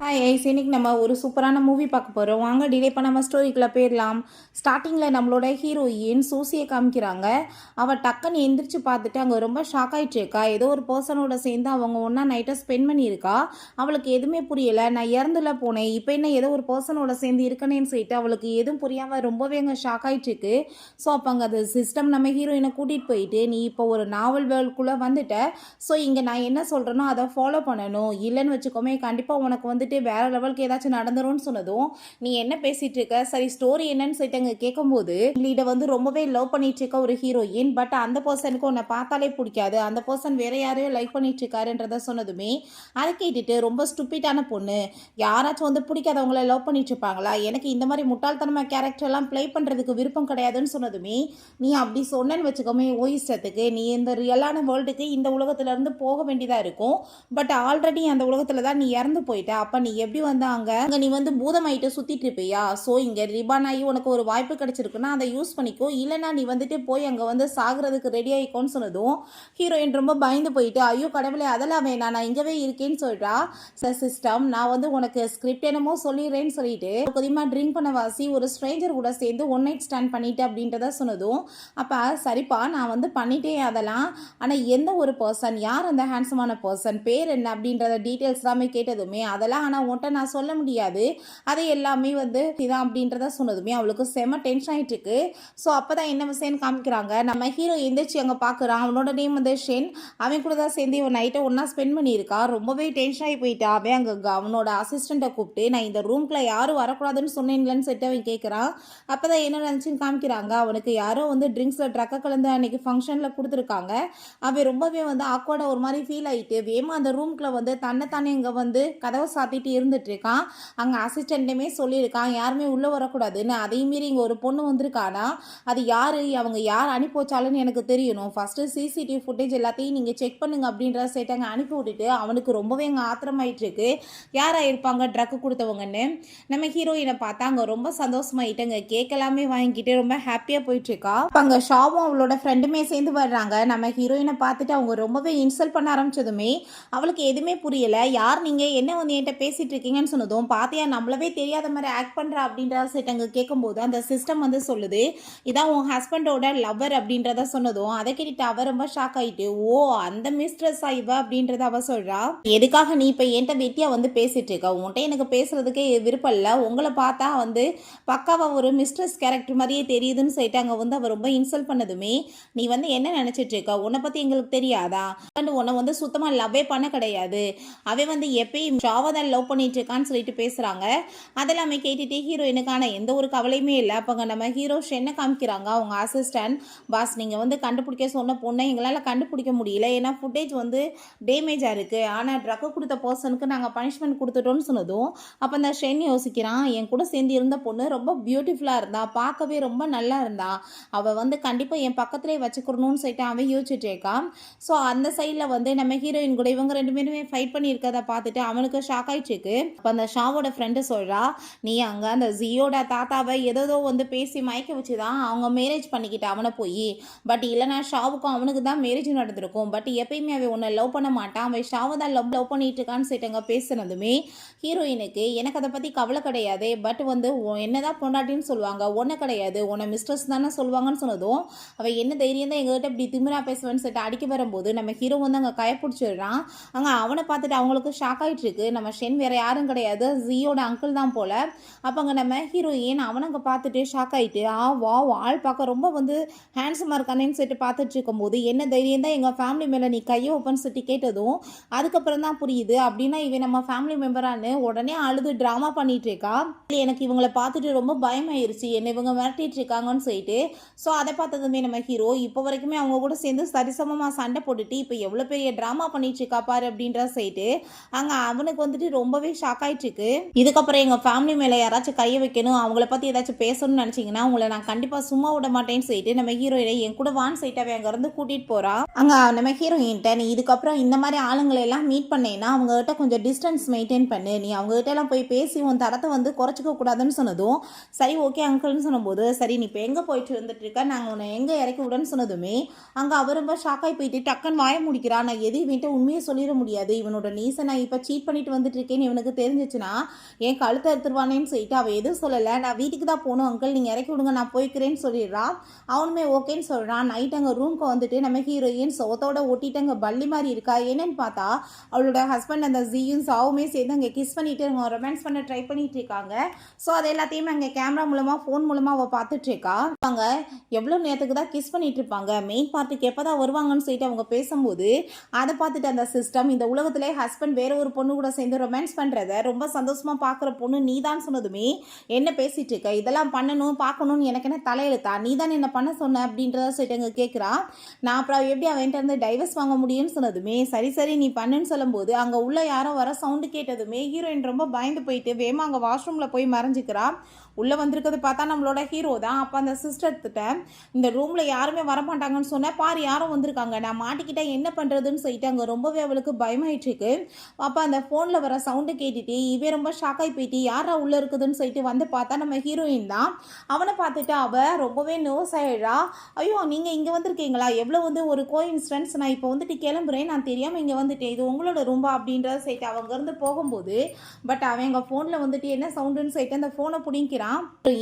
Hi ice, இன்னைக்கு நம்ம ஒரு சூப்பரான மூவி பார்க்க போகிறோம். வாங்க டிலே பண்ணாமல் ஸ்டோரிக்குள்ளே போயிடலாம். ஸ்டார்டிங்கில் நம்மளோட ஹீரோயின் சூசியை காமிக்கிறாங்க. அவள் டக்குன்னு எந்திரிச்சு பார்த்துட்டு அங்கே ரொம்ப ஷாக் ஆகிட்டு இருக்கா. ஏதோ ஒரு பர்சனோட சேர்ந்து அவங்க ஒன்றா நைட்டை ஸ்பெண்ட் பண்ணியிருக்கா. அவளுக்கு எதுவுமே புரியலை. நான் இறந்துல போனேன், இப்போ என்ன ஏதோ ஒரு பர்சனோட சேர்ந்து இருக்கனேன்னு சொல்லிட்டு அவளுக்கு எதுவும் புரியாமல் ரொம்பவே அங்கே ஷாக் ஆகிட்டு இருக்கு. ஸோ அப்போ அங்கே அது சிஸ்டம் நம்ம ஹீரோயினை கூட்டிகிட்டு போயிட்டு, நீ இப்போ ஒரு நாவல் வேர்ல்டுக்குள்ளே வந்துட்ட. ஸோ இங்கே நான் என்ன சொல்கிறேனோ அதை ஃபாலோ பண்ணணும். இல்லைன்னு வச்சுக்கோமே, கண்டிப்பாக உனக்கு வந்துட்டு வேற லெவலுக்கு ஏதாச்சும் நடந்துரும்னு சொன்னதும், நீ என்ன பேசிட்டு இருக்க, சரி ஸ்டோரி என்னன்னு சொல்லிட்டு அங்கே கேட்கும்போது, லீட வந்து ரொம்பவே லவ் பண்ணிட்டு இருக்க ஒரு ஹீரோயின். பட் அந்த பர்சனுக்கு உன்னை பார்த்தாலே பிடிக்காது, அந்த பர்சன் வேற யாரையும் லைக் பண்ணிட்டு இருக்காருன்றத சொன்னதுமே, அதை கேட்டுட்டு ரொம்ப ஸ்டூப்பிட்டான பொண்ணு, யாராச்சும் வந்து பிடிக்காதவங்கள லவ் பண்ணிட்டு இருப்பாங்களா, எனக்கு இந்த மாதிரி முட்டாள்தனமா கேரக்டர் எல்லாம் ப்ளே பண்றதுக்கு விருப்பம் கிடையாதுன்னு சொன்னதுமே, நீ அப்படி சொன்னேன்னு வச்சுக்கோமே ஓ இஷ்டத்துக்கு, நீ இந்த ரியலான வேர்ல்டுக்கு இந்த உலகத்துல இருந்து போக வேண்டியதா இருக்கும். பட் ஆல்ரெடி அந்த உலகத்துல தான் நீ இறந்து போயிட்ட. அப்ப நீ எப்படி வந்து அங்க நீ வந்து பூதமாயிட்டு சுத்திட்டு இருப்பியா? ஸோ இங்க ரிபான் ஆகி உனக்கு ஒரு வாய்ப்பு கிடைச்சிருக்குன்னா அதை யூஸ் பண்ணிக்கோ, இல்லைன்னா நீ வந்துட்டு போய் அங்க வந்து சாகுறதுக்கு ரெடி ஆயிக்கோன்னு சொன்னதும் ஹீரோயின் ரொம்ப பயந்து போயிட்டு, ஐயோ கடவுளே அதெல்லாம் வேணாம், நான் இங்கவே இருக்கேன்னு சொல்றா. சிஸ்டம், நான் வந்து உனக்கு ஸ்கிரிப்ட் என்னமோ சொல்லிடுறேன்னு சொல்லிட்டு கொஞ்சமா ட்ரிங்க் பண்ண வாசி ஒரு ஸ்ட்ரேஞ்சர் கூட சேர்ந்து ஒன் நைட் ஸ்டாண்ட் பண்ணிட்டு அப்படின்றத சொன்னதும், அப்ப சரிப்பா நான் வந்து பண்ணிட்டே அதெல்லாம், ஆனா எந்த ஒரு பர்சன், யார் அந்த ஹேண்ட்ஸமான பர்சன், பேர் என்ன அப்படின்றத டீட்டெயில்ஸ் எல்லாமே கேட்டதுமே, அதெல்லாம் ஆனால் உன்ட்ட நான் சொல்ல முடியாது, அதை எல்லாமே வந்து இதான் அப்படின்றத சொன்னதுமே அவளுக்கு செம டென்ஷன் ஆகிட்டு இருக்கு. ஸோ அப்போ தான் என்ன விஷயம்னு காமிக்கிறாங்க. நம்ம ஹீரோ எந்திரிச்சு அங்கே பார்க்குறான். அவனோட நேம் வந்து ஷென். அவன் கூட தான் சேர்ந்து இவன் நைட்டை ஒன்றா ஸ்பெண்ட் பண்ணியிருக்கா. ரொம்பவே டென்ஷன் ஆகி போயிட்டா. அவன் அங்கே அவனோட அசிஸ்டண்ட்டை கூப்பிட்டு, நான் இந்த ரூம்குள்ளே யாரும் வரக்கூடாதுன்னு சொன்னேன்லன்னு சொல்லிட்டு அவன் கேட்குறான். அப்போ தான் என்ன நினச்சின்னு காமிக்கிறாங்க. அவனுக்கு யாரோ வந்து ட்ரிங்க்ஸில் ட்ரக்கை கலந்து அன்னைக்கு ஃபங்க்ஷனில் கொடுத்துருக்காங்க. அவன் ரொம்பவே வந்து ஆக்வர்டாக ஒரு மாதிரி ஃபீல் ஆகிட்டு வேமா அந்த ரூம்குள்ளே வந்து தன்னைத்தானே இங்கே வந்து கதவை சாத்திட்டு இருந்துட்டு இருக்கான். அங்கே அசிஸ்டண்ட்டுமே சொல்லியிருக்கான் யாருமே உள்ளே வரக்கூடாதுன்னு. அதே மீறி இங்கே ஒரு பொண்ணு வந்திருக்கானா, அது யார், அவங்க யார் அனுப்பி வச்சாலுன்னு எனக்கு தெரியணும், ஃபஸ்ட்டு சிசிடிவி ஃபுட்டேஜ் எல்லாத்தையும் நீங்கள் செக் பண்ணுங்க அப்படின்ற சேட்டை அங்கே அனுப்பி விட்டுட்டு அவனுக்கு ரொம்பவே அங்கே ஆத்திரமாயிட்டு இருக்கு. யாராக இருப்பாங்க ட்ரக்கு கொடுத்தவங்கன்னு. நம்ம ஹீரோயினை பார்த்தா அங்கே ரொம்ப சந்தோஷமாயிட்டுங்க, கேக் எல்லாமே வாங்கிட்டு ரொம்ப ஹாப்பியாக போயிட்டுருக்கா. இப்போ அங்கே ஷாவும் அவளோட ஃப்ரெண்டுமே சேர்ந்து வர்றாங்க. நம்ம ஹீரோயினை பார்த்துட்டு அவங்க ரொம்பவே இன்சல்ட் பண்ண ஆரம்பிச்சதுமே அவளுக்கு எதுவுமே புரியல. யார் நீங்கள், என்ன வந்து என்கிட்ட பேசிட்டு இருக்கீங்கன்னு சொன்னதும், பாத்தியா நம்மளவே தெரியாத மாதிரி ஆக்ட் பண்ற அப்படின்ற அங்கே கேட்கும்போது அந்த சிஸ்டம் வந்து சொல்லுது, இதான் உன் ஹஸ்பண்டோட லவ்வர் அப்படின்றத சொன்னதும் அதை கேட்டுட்டு அவ ரொம்ப ஷாக் ஆயிட்டு, ஓ அந்த மிஸ்ட்ரஸ் இவ அப்படின்றத அவ சொல்றா. எதுக்காக நீ இப்போ என்கிட்ட வெட்டியா வந்து பேசிட்டு இருக்க, உன்கிட்ட எனக்கு பேசுறதுக்கே விருப்பம் இல்லை, உங்களை பார்த்தா வந்து பக்காவா ஒரு மிஸ்ட்ரஸ் கேரக்டர் மாதிரியே தெரியுதுன்னு சொல்லிட்டு அங்கே வந்து அவ ரொம்ப இன்சல்ட் பண்ணதுமே, நீ வந்து என்ன நினைச்சிட்டு இருக்க, உன்னை பத்தி எங்களுக்கு தெரியாதா, உன்னை வந்து சுத்தமா லவ்வே பண்ண கிடையாது, அவன் வந்து எப்பயும் ஷாவதான் லவ் பண்ணிட்டு இருக்கான்னு சொல்லிட்டு பேசுறாங்க. அதெல்லாமே கேட்டுட்டு ஹீரோயினுக்கான எந்த ஒரு கவலையுமே இல்லை. அப்போ நம்ம ஹீரோ ஷென்னை காமிக்கிறாங்க. அவங்க அசிஸ்டன்ட், பாஸ் நீங்கள் வந்து கண்டுபிடிக்க சொன்ன பொண்ணை எங்களால் கண்டுபிடிக்க முடியல, ஏன்னா ஃபுட்டேஜ் வந்து டேமேஜாக இருக்குது, ஆனால் ட்ரக்கு கொடுத்த பர்சனுக்கு நாங்கள் பனிஷ்மெண்ட் கொடுத்துட்டோம்னு சொன்னதும், அப்போ அந்த ஷென் யோசிக்கிறான், என் கூட சேர்ந்து இருந்த பொண்ணு ரொம்ப பியூட்டிஃபுல்லாக இருந்தா, பார்க்கவே ரொம்ப நல்லா இருந்தா, அவள் வந்து கண்டிப்பாக என் பக்கத்துலேயே வச்சுக்கணும்னு சொல்லிட்டு அவன் யோசிச்சுட்டு இருக்கான். ஸோ அந்த சைடில் வந்து நம்ம ஹீரோயின் கூட இவங்க ரெண்டு பேருமே ஃபைட் பண்ணியிருக்கதை பார்த்துட்டு அவனுக்கு ஷாக் ஆயிடுச்சு. அப்போ அந்த ஷாவோட ஃப்ரெண்டு சொல்கிறா, நீ அங்கே அந்த ஜியோட தாத்தாவை ஏதோ வந்து பேசி மயக்க வச்சு தான் அவங்க மேரேஜ் பண்ணிக்கிட்ட அவனை போய், பட் இல்லைனா ஷாவுக்கும் அவனுக்கு தான் மேரேஜ் நடந்திருக்கும், பட் எப்பயுமே அவன் உன்னை லவ் பண்ண மாட்டான், அவன் ஷாவை தான் லவ் பண்ணிட்டு இருக்கான்னு சொல்லிட்டு பேசுனதுமே ஹீரோயினுக்கு, எனக்கு அதை பற்றி கவலை கிடையாது, பட் வந்து என்னதான் பொண்டாட்டின்னு சொல்லுவாங்க, ஒன்றை கிடையாது, உன்னை மிஸ்ட்ரஸ் தானே சொல்லுவாங்கன்னு சொன்னதும், அவள் என்ன தைரியம் தான் எங்ககிட்ட இப்படி திமிரா பேசுவேன்னு சொல்லிட்டு அடிக்க வரும்போது நம்ம ஹீரோ வந்து அங்கே கைப்பிடிச்சிடுறான். அங்கே அவனை பார்த்துட்டு அவங்களுக்கு ஷாக் ஆகிட்டு இருக்கு. நம்ம ஷென் வேற யாரும் கிடையாது, ஜியோட அங்கிள் தான் போல. அப்போ அங்கே நம்ம ஹீரோயின் அவனங்க பார்த்துட்டு ஷாக் ஆகிட்டு, வா ஆள் பார்க்க ரொம்ப வந்து ஹேண்ட்ஸமாக இருக்கானேன்னு சொல்லிட்டு பார்த்துட்டு இருக்கும்போது, என்ன தைரியம் தான் எங்கள் ஃபேமிலி மேலே நீ கையை ஓப்பன் சொல்லிட்டு கேட்டதும் அதுக்கப்புறம் தான் புரியுது அப்படின்னா இவன் நம்ம ஃபேமிலி மெம்பரானு. உடனே அழுது ட்ராமா பண்ணிட்டு இருக்கா. எனக்கு இவங்களை பார்த்துட்டு ரொம்ப பயமாயிருச்சு, என்னை இவங்க மிரட்டிட்டு இருக்காங்கன்னு சொல்லிட்டு. ஸோ அதை பார்த்ததுமே நம்ம ஹீரோ இப்போ வரைக்குமே அவங்க கூட சேர்ந்து சரிசமமாக சண்டை போட்டுட்டு இப்போ எவ்வளோ பெரிய ட்ராமா பண்ணிட்டு இருக்கா பாரு அப்படின்ற சொல்லிட்டு அங்கே அவனுக்கு வந்துட்டு ரொம்பவே ஷாக் ஆயிட்டு இருக்கு. இதுக்கப்புறம் எங்கள் ஃபேமிலி மேலே யாராச்சும் கையை வைக்கணும், அவங்கள பற்றி ஏதாச்சும் பேசணும்னு நினச்சிங்கன்னா உங்களை நான் கண்டிப்பாக சும்மா விட மாட்டேன்னு சொல்லிட்டு நம்ம ஹீரோயினை என் கூட வான் சைட்டாவே அங்கேருந்து கூட்டிகிட்டு போகிறா. அங்கே நம்ம ஹீரோயின்ட்ட, நீ இதுக்கப்புறம் இந்த மாதிரி ஆளுங்களை எல்லாம் மீட் பண்ணேன்னா அவங்ககிட்ட கொஞ்சம் டிஸ்டன்ஸ் மெயின்டைன் பண்ணு, நீ அவங்ககிட்ட எல்லாம் போய் பேசி உன் தரத்தை வந்து குறைச்சிக்க கூடாதுன்னு சொன்னதும், சரி ஓகே அங்கிள்னு சொன்னபோது, சரி நீ இப்போ எங்கே போயிட்டு வந்துட்டு இருக்க, நாங்கள் உன்னை எங்கே இறக்கி விடன்னு சொன்னதுமே அங்கே அவர் ரொம்ப ஷாக்காகி போயிட்டு டக்குன்னு வாய முடிக்கிறான். நான் எது இவன்ட்டு உண்மையை சொல்லிட முடியாது, இவனோட நீசை நான் இப்போ சீட் பண்ணிட்டு வந்துட்டு இருக்கேன்னு இவனுக்கு தெரிஞ்சிச்சுன்னா என் கழுத்தை எடுத்துருவானேன்னு சொல்லிட்டு அவள் எதுவும் சொல்லலை. நான் வீட்டுக்கு தான் போகணும் அங்கிள், நீங்கள் இறக்கி விடுங்க நான் போய்க்கிறேன்னு சொல்லிடுறான். அவனுமே ஓகேன்னு சொல்கிறான். நைட் அங்கே ரூம்க்கு வந்துட்டு நம்ம ஹீரோயின் சோத்தோட ஒட்டிட்டு அங்கே பள்ளி மாதிரி இருக்கா. என்னன்னு பார்த்தா அவளோட ஹஸ்பண்ட் அந்த ஜியும் சாவுமே சேர்ந்து அங்கே கிஸ் பண்ணிட்டு அவங்க ரொமான்ஸ் பண்ண ட்ரை பண்ணிட்டு இருக்காங்க. ஸோ அது எல்லாத்தையுமே அங்கே கேமரா மூலமாக ஃபோன் மூலமாக அவள் பார்த்துட்டு இருக்கா. அவங்க எவ்வளோ நேரத்துக்கு தான் கிஸ் பண்ணிட்டு இருப்பாங்க, மெயின் பார்ட்டுக்கு எப்போ தான் வருவாங்கன்னு சொல்லிட்டு அவங்க பேசும்போது அதை பார்த்துட்டு அந்த சிஸ்டம் இந்த உலகத்திலே ஹஸ்பண்ட் வேற ஒரு பொண்ணு கூட சேர்ந்து ரொமான்ஸ் பண்ணுறத ரொம்ப சந்தோஷமாக பார்க்குற பொண்ணு நீ தான் சொன்னதுமே என்ன பேசிட்டு இருக்க, இதெல்லாம் பண்ணணும் பார்க்கணும்னு எனக்கு என்ன தலையெழுத்தா, நீ தான் என்ன பண்ண சொன்ன அப்படின்றத சொல்லிட்டு அங்கே கேட்குறா. நான் அப்புறம் எப்படி அவன்கிட்ட இருந்து டைவர்ஸ் வாங்க முடியும்னு சொன்னதுமே சரி சரி நீ பண்ணுன்னு சொல்லும்போது அங்கே உள்ள யாரோ வர சவுண்டு கேட்டதுமே ஹீரோயின் ரொம்ப பயந்து போயிட்டு வேமா அங்கே வாஷ்ரூமில் போய் மறைஞ்சிக்கிறா. உள்ளே வந்திருக்கிறது பார்த்தா நம்மளோட ஹீரோ தான். அப்போ அந்த சிஸ்டர்கிட்ட இந்த ரூமில் யாருமே வரமாட்டாங்கன்னு சொன்னேன், பாரு யாரும் வந்திருக்காங்க, நான் மாட்டிக்கிட்டேன் என்ன பண்ணுறதுன்னு சொல்லிட்டு அங்கே ரொம்பவே அவளுக்கு பயமாயிட்டுருக்கு. அப்போ அந்த ஃபோனில் வர சவுண்டு கேட்டுட்டு இவே ரொம்ப ஷாக்காகி போயிட்டு யாரா உள்ளே இருக்குதுன்னு சொல்லிட்டு வந்து பார்த்தா நம்ம ஹீரோயின் தான். அவனை பார்த்துட்டு அவள் ரொம்பவே நர்வஸ் ஆயிடுறா. ஐயோ நீங்கள் இங்கே வந்திருக்கீங்களா, எவ்வளோ வந்து ஒரு கோஇன்சிடென்ஸ், நான் இப்போ வந்துட்டு கிளம்புறேன், நான் தெரியாமல் இங்கே வந்துட்டேன், இது உங்களோட ரூம்பா அப்படின்றத சொல்லிட்டு அவங்கேருந்து போகும்போது பட் அவன் எங்கள் ஃபோனில் வந்துட்டு என்ன சவுண்டுன்னு சொல்லிட்டு அந்த ஃபோனை பிடிக்கிறான்.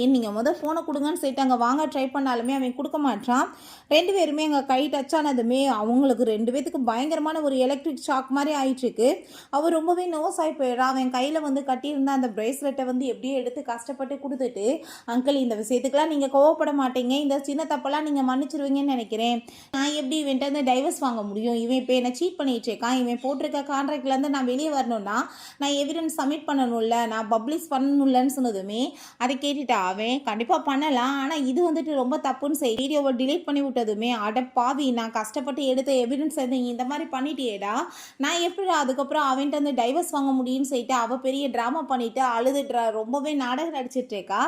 ஏன் நீங்கள் முதல் ஃபோனை கொடுங்கன்னு சொல்லிட்டு அங்கே வாங்க ட்ரை பண்ணாலுமே அவன் கொடுக்க மாட்டான். ரெண்டு பேருமே அங்கே கை டச் ஆனதுமே அவங்களுக்கு ரெண்டு பேத்துக்கு பயங்கரமான ஒரு எலக்ட்ரிக் ஷாக் மாதிரி ஆயிட்டுருக்கு. அவர் ரொம்பவே நோஸ் ஆகி போயிடுறான். அவன் கையில் வந்து கட்டியிருந்த அந்த பிரேஸ்லெட்டை வந்து எப்படியோ எடுத்து கஷ்டப்பட்டு கொடுத்துட்டு அங்கிள் இந்த விஷயத்துக்கெல்லாம் நீங்கள் கோவப்பட மாட்டீங்க, இந்த சின்ன தப்பெல்லாம் நீங்கள் மன்னிச்சிருவீங்கன்னு நினைக்கிறேன், நான் எப்படி இவன்ட்டு வந்து டைவர்ஸ் வாங்க முடியும், இவன் இப்போ என்னை சீட் பண்ணிட்டு இருக்கான், இவன் போட்டிருக்க கான்ட்ராக்ட்லேருந்து நான் வெளியே வரணும்னா நான் எவிடன்ஸ் சப்மிட் பண்ணணும்ல, நான் பப்ளிஷ் பண்ணணும்லன்னு சொன்னதுமே அதை கேட்டுட்டு அவன் கண்டிப்பாக பண்ணலாம், ஆனால் இது வந்துட்டு ரொம்ப தப்புன்னு சொல்லி வீடியோவை டிலீட் பண்ணி விட்டதுமே அட பாவி நான் கஷ்டப்பட்டு எடுத்த எவிடன்ஸ் வந்து இந்த மாதிரி பண்ணிட்டேடா, நான் எப்படி அதுக்கப்புறம் அவன்ட்டு வந்து டைவர்ஸ் வாங்க முடியும்னு சொல்லிட்டு அவள் பெரிய ட்ராமா பண்ணிவிட்டு அழுதுட்றா, ரொம்பவே நாடகம் நடிச்சிட்ருக்கா.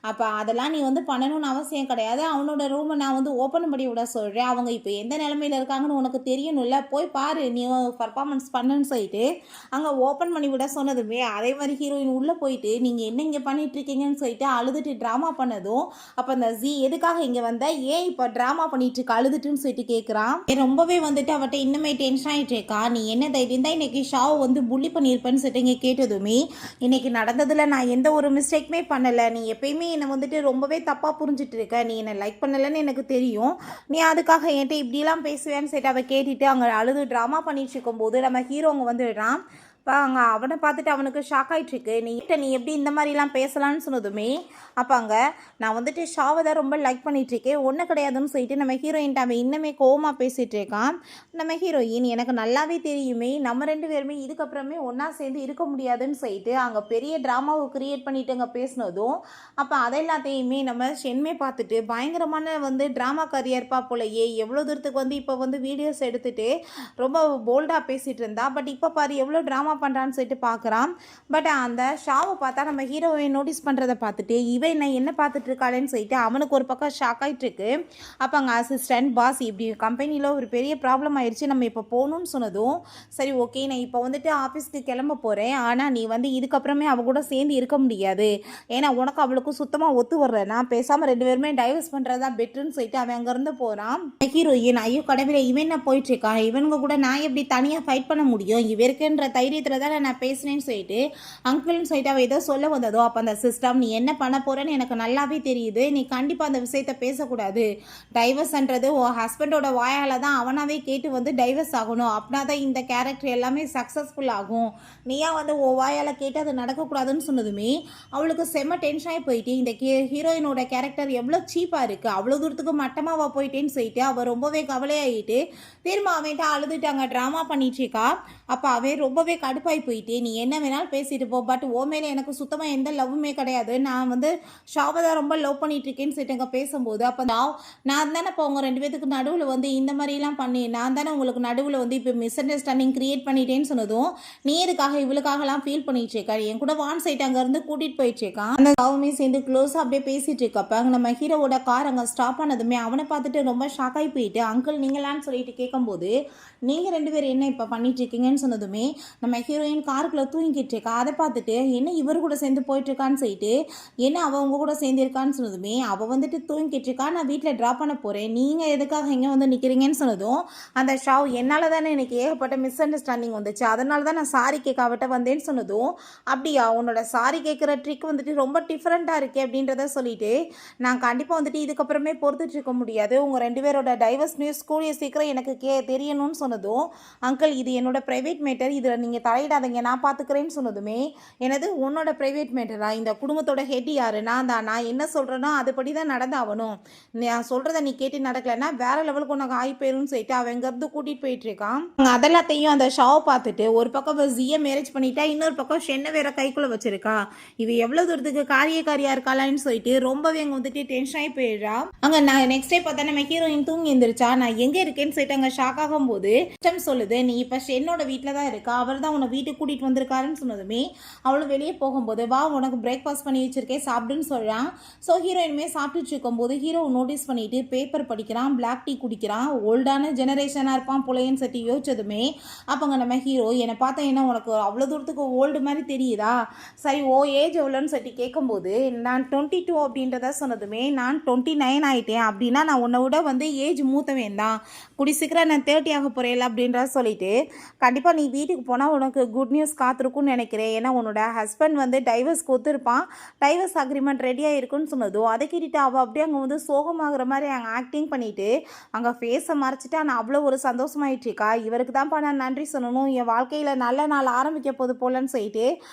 அப்போ அதெல்லாம் நீ வந்து பண்ணணும்னு அவசியம் கிடையாது, அவனோட ரூமை நான் வந்து ஓப்பன் பண்ணி விட சொல்கிறேன், அவங்க இப்போ எந்த நிலமையில் இருக்காங்கன்னு உனக்கு தெரியணும்ல, போய் பாரு நீ பர்ஃபார்மன்ஸ் பண்ணுன்னு சொல்லிட்டு அங்கே ஓப்பன் பண்ணி விட சொன்னதுமே அதே மாதிரி ஹீரோயின் உள்ளே போயிட்டு நீங்கள் என்ன இங்கே பண்ணிட்டு இருக்கீங்கன்னு சொல்லிட்டு அழுதுட்டு ட்ராமா பண்ணதும் அப்போ அந்த ஜி எதுக்காக இங்கே வந்த, ஏன் இப்போ ட்ராமா பண்ணிட்டு இருக்க அழுதுட்டுன்னு சொல்லிட்டு கேட்குறான். ரொம்பவே வந்துட்டு அவட்ட இன்னுமே டென்ஷன் ஆகிட்டு இருக்கா. நீ என்ன தைரியம் தான் இன்னைக்கு ஷாவை வந்து புள்ளி பண்ணியிருப்பேன்னு சொல்லிட்டு இங்கே கேட்டதுமே இன்னைக்கு நடந்ததில் நான் எந்த ஒரு மிஸ்டேக்குமே பண்ணலை, நீ எப்பயுமே என்னை வந்துட்டு ரொம்பவே தப்பாக புரிஞ்சிட்டு இருக்க, நீ என்னை லைக் பண்ணலைன்னு எனக்கு தெரியும், நீ அதுக்காக என்கிட்ட இப்படிலாம் பேசுவேன்னு சொல்லிட்டு அவள் கேட்டுட்டு அங்கே அழுது ட்ராமா பண்ணிட்டு இருக்கும்போது நம்ம ஹீரோ அங்கே வந்துடுறான். இப்போ அங்கே அவனை பார்த்துட்டு அவனுக்கு ஷாக் ஆகிட்டுருக்கு. நீ எப்படி இந்த மாதிரிலாம் பேசலான்னு சொன்னதுமே அப்போ அங்கே நான் வந்துட்டு ஷாவை தான் ரொம்ப லைக் பண்ணிகிட்ருக்கேன் ஒன்றும் கிடையாதுன்னு சொல்லிட்டு நம்ம ஹீரோயின்ட்ட அவன் இன்னுமே கோவமாக பேசிகிட்டு இருக்கான். நம்ம ஹீரோயின் எனக்கு நல்லாவே தெரியுமே நம்ம ரெண்டு பேருமே இதுக்கப்புறமே ஒன்றா சேர்ந்து இருக்க முடியாதுன்னு சொல்லிட்டு அங்கே பெரிய ட்ராமாவை க்ரியேட் பண்ணிட்டு அங்கே பேசினதும் அப்போ அதை எல்லாத்தையுமே நம்ம ஷென்மே பார்த்துட்டு பயங்கரமான வந்து ட்ராமா கரியர்ப்பா போலையே, எவ்வளோ தூரத்துக்கு வந்து இப்போ வந்து வீடியோஸ் எடுத்துகிட்டு ரொம்ப போல்டாக பேசிகிட்டு இருந்தா, பட் இப்போ பாரு எவ்வளோ ட்ராமா பண்ணுறான்னு சொல்லிட்டு பார்க்குறான். பட் அந்த ஷாவை பார்த்தா நம்ம ஹீரோவை நோட்டீஸ் பண்ணுறதை பார்த்துட்டு இவன் என்ன பார்த்துட்டு இருக்காளேன்னு சொல்லிட்டு அவனுக்கு ஒரு பக்கம் ஷாக் ஆகிட்டு இருக்கு. அப்போ அங்கே அசிஸ்டன்ட் பாஸ் இப்படி கம்பெனியில் ஒரு பெரிய ப்ராப்ளம் ஆயிடுச்சு, நம்ம இப்போ போகணும்னு சொன்னதும் சரி ஓகே நான் இப்போ வந்துட்டு ஆஃபீஸ்க்கு கிளம்ப போகிறேன், ஆனால் நீ வந்து இதுக்கப்புறமே அவள் கூட சேர்ந்து இருக்க முடியாது, ஏன்னா உனக்கு அவளுக்கும் சுத்தமாக ஒத்து வர்றேன்னா பேசாமல் ரெண்டு பேருமே டைவர்ஸ் பண்ணுறது தான் பெட்டர்னு சொல்லிட்டு அவன் அங்கேருந்து போகிறான். ஹீரோயின் ஐயோ கடவுளே இவன் என்ன போயிட்டுருக்கான், இவனுங்க கூட நான் எப்படி தனியாக ஃபைட் பண்ண முடியும், இவருக்குன்ற தைரியத்தில் தான் நான் பேசுனேன்னு சொல்லிட்டு அங்கிள்னு சொல்லிட்டு அவள் ஏதோ சொல்ல வந்ததோ அப்போ அந்த சிஸ்டம் நீ என்ன பண்ண போகிறேன்னு எனக்கு நல்லாவே தெரியுது, நீ கண்டிப்பாக அந்த விஷயத்தை பேசக்கூடாது, டைவர்ஸ்ன்றது உன் ஹஸ்பண்டோட வாயால் தான் அவனாவே கேட்டு வந்து டைவர்ஸ் ஆகணும், அப்படின்னா தான் இந்த கேரக்டர் எல்லாமே சக்ஸஸ்ஃபுல் ஆகும், நீயா வந்து உன் வாயால் கேட்டு அது நடக்கக்கூடாதுன்னு சொன்னதுமே அவளுக்கு செம்ம டென்ஷன் ஆகி போயிட்டு இந்த ஹீரோயினோட கேரக்டர் எவ்வளோ சீப்பாக இருக்குது, அவ்வளோ தூரத்துக்கு மட்டமாக போயிட்டேன்னு சொல்லிட்டு அவள் ரொம்பவே கவலையாகிட்டு திரும்ப அவன்கிட்ட அழுதுட்டு அங்கே ட்ராமா பண்ணிட்டுருக்கா. அப்போ அவன் ரொம்பவே கடுப்பாகி போயிட்டு நீ என்ன வேணாலும் பேசிட்டு போ, பட் ஓ மேலே எனக்கு சுத்தமாக எந்த லவ்வுமே கிடையாது, நான் வந்து ஷாவை தான் ரொம்ப லவ் பண்ணிட்டு இருக்கேன்னு சொல்லிட்டு அங்கே பேசும்போது அப்போ நான் தானே இப்போ உங்கள் ரெண்டு பேத்துக்கு நடுவில் வந்து இந்த மாதிரிலாம் பண்ணி நான் தானே உங்களுக்கு நடுவில் வந்து இப்போ மிஸ் அண்டர்ஸ்டாண்டிங் கிரியேட் பண்ணிட்டேன்னு சொன்னதும் நீ எதுக்காக இவளுக்காகலாம் ஃபீல் பண்ணிட்டு இருக்கா, என் கூட வான் சைட் அங்கேருந்து கூட்டிகிட்டு போயிட்டு இருக்கான். அந்த காவுமே சேர்ந்து க்ளோஸாக அப்படியே பேசிட்டு இருக்கப்ப அங்கே நம்ம ஹீரோவோட கார் அங்கே ஸ்டாப் ஆனதுமே அவனை பார்த்துட்டு ரொம்ப ஷாக் ஆகி போயிட்டு அங்கிள் நீங்களான்னு சொல்லிட்டு கேட்கும்போது நீங்கள் ரெண்டு பேரும் என்ன இப்போ பண்ணிட்டு இருக்கீங்கன்னு சொன்னதுமே நம்ம ஹீரோயின் காருக்குள்ளே தூங்கிட்டு இருக்கா. அதை பார்த்துட்டு என்ன இவர் கூட சேர்ந்து போயிட்டுருக்கான்னு சொல்லிட்டு என்ன அவள் உங்கள் கூட சேர்ந்துருக்கான்னு சொன்னதுமே அவள் வந்துட்டு தூங்கிட்டு இருக்கா, நான் வீட்டில் ட்ராப் பண்ண போகிறேன், நீங்கள் எதுக்காக இங்கே வந்து நிற்கிறீங்கன்னு சொன்னதும் அந்த ஷாவ் என்னால் தானே எனக்கு ஏகப்பட்ட மிஸ் அண்டர்ஸ்டாண்டிங் வந்துச்சு, அதனால தான் நான் சாரி கேட்க அவட்ட வந்தேன்னு சொன்னதும் அப்படியா உன்னோட சாரி கேட்குற ட்ரிக் வந்துட்டு ரொம்ப டிஃப்ரெண்ட்டாக இருக்கே அப்படின்றத சொல்லிட்டு நான் கண்டிப்பாக வந்துட்டு இதுக்கப்புறமே பொறுத்துட்டு இருக்க முடியாது, உங்கள் 2 பேரோட டைவர்ஸ் நியூஸ் கூடிய சீக்கிரம் எனக்கு தெரியணும்னு சொன்னதும் அங்கிள் இது என்னோட ப்ரைவேட் மேட்டர், இதில் நீங்கள் தலையிடாதீங்க நான் பார்த்துக்கிறேன்னு சொன்னதுமே எனது உன்னோட ப்ரைவேட் மேட்டரா, இந்த குடும்பத்தோட ஹெட் யாரு, நான் தான், நான் என்ன சொல்கிறேனோ அதுபடி தான் நடந்தாகணும், நான் சொல்கிறத நீ கேட்டு நடக்கலைன்னா வேற லெவலுக்கு உனக்கு ஆகி போயிருன்னு சொல்லிட்டு அவன் இங்கேருந்து கூட்டிகிட்டு போயிட்டு இருக்கான். அதெல்லாத்தையும் அந்த ஷாவை பார்த்துட்டு ஒரு பக்கம் ஜியை மேரேஜ் பண்ணிட்டா, இன்னொரு பக்கம் ஷென்னை வேற கைக்குள்ளே வச்சிருக்கா, இவ எவ்வளோ தூரத்துக்கு காரியக்காரியாக இருக்காளான்னு சொல்லிட்டு ரொம்பவே அங்கே வந்துட்டு டென்ஷன் ஆகி போயிடுறா. அங்கே நான் நெக்ஸ்ட் டே பார்த்தா நம்ம ஹீரோயின் தூங்கி எழுந்திரிச்சா, நான் எங்கே இருக்கேன்னு சொல்லிட்டு அங்கே ஷாக் ஆகும் போது சொல்லுது நீ இப்போ ஷென்னோட வீட்டில் தான் இருக்கா, அவர் தான் உன்னை வீட்டுக்கு கூட்டிகிட்டு வந்திருக்காருன்னு சொன்னதுமே அவளும் வெளியே போகும்போது வா உனக்கு பிரேக்ஃபாஸ்ட் பண்ணி வச்சிருக்கேன் சாப்பிடுன்னு சொல்கிறான். ஸோ ஹீரோயினுமே சாப்பிட்டுட்டு இருக்கும்போது ஹீரோ நோட்டீஸ் பண்ணிட்டு பேப்பர் படிக்கிறான், பிளாக் டீ குடிக்கிறான், ஓல்டான ஜெனரேஷனாக இருப்பான் புலையன்னு சட்டி யோசிச்சதுமே அப்போங்க நம்ம ஹீரோ என்னை பார்த்தா என்ன உனக்கு அவ்வளோ தூரத்துக்கு ஓல்டு மாதிரி தெரியுதா, சரி ஓ ஏஜ் எவ்வளோன்னு சொல்லி கேட்கும்போது நான் 22 அப்படின்றத சொன்னதுமே நான் 29 ஆகிட்டேன், அப்படின்னா நான் உன்னை விட வந்து ஏஜ் மூத்தவேன் தான், குடி சீக்கிரம் நான் 30 ஆக போகிறேன் அப்படின்றத சொல்லிட்டு கண்டிப்பாக நீ வீட்டுக்கு போனால் உனக்கு குட் நியூஸ் காத்திருக்குன்னு நினைக்கிறேன், ஏன்னா உன்னோட ஹஸ்பண்ட் வந்து டைவர்ஸ் கொடுத்துருப்பான், டைவர்ஸ் அக்ரிமெண்ட் ரெடியாக இருக்குன்னு சொன்னதும் அதை கேட்டுட்டு அவள் அப்படியே அங்கே வந்து சோகமாகிற மாதிரி அங்கே ஆக்டிங் பண்ணிவிட்டு அங்கே ஃபேஸை மறைச்சிட்டு நான் அவ்வளோ ஒரு சந்தோஷமாயிட்டு இருக்கா, இவருக்கு தான்ப்பா நான் நன்றி சொல்லணும், என் வாழ்க்கையில் நல்ல நாள் ஆரம்பிக்க போது போலன்னு சொல்லிட்டு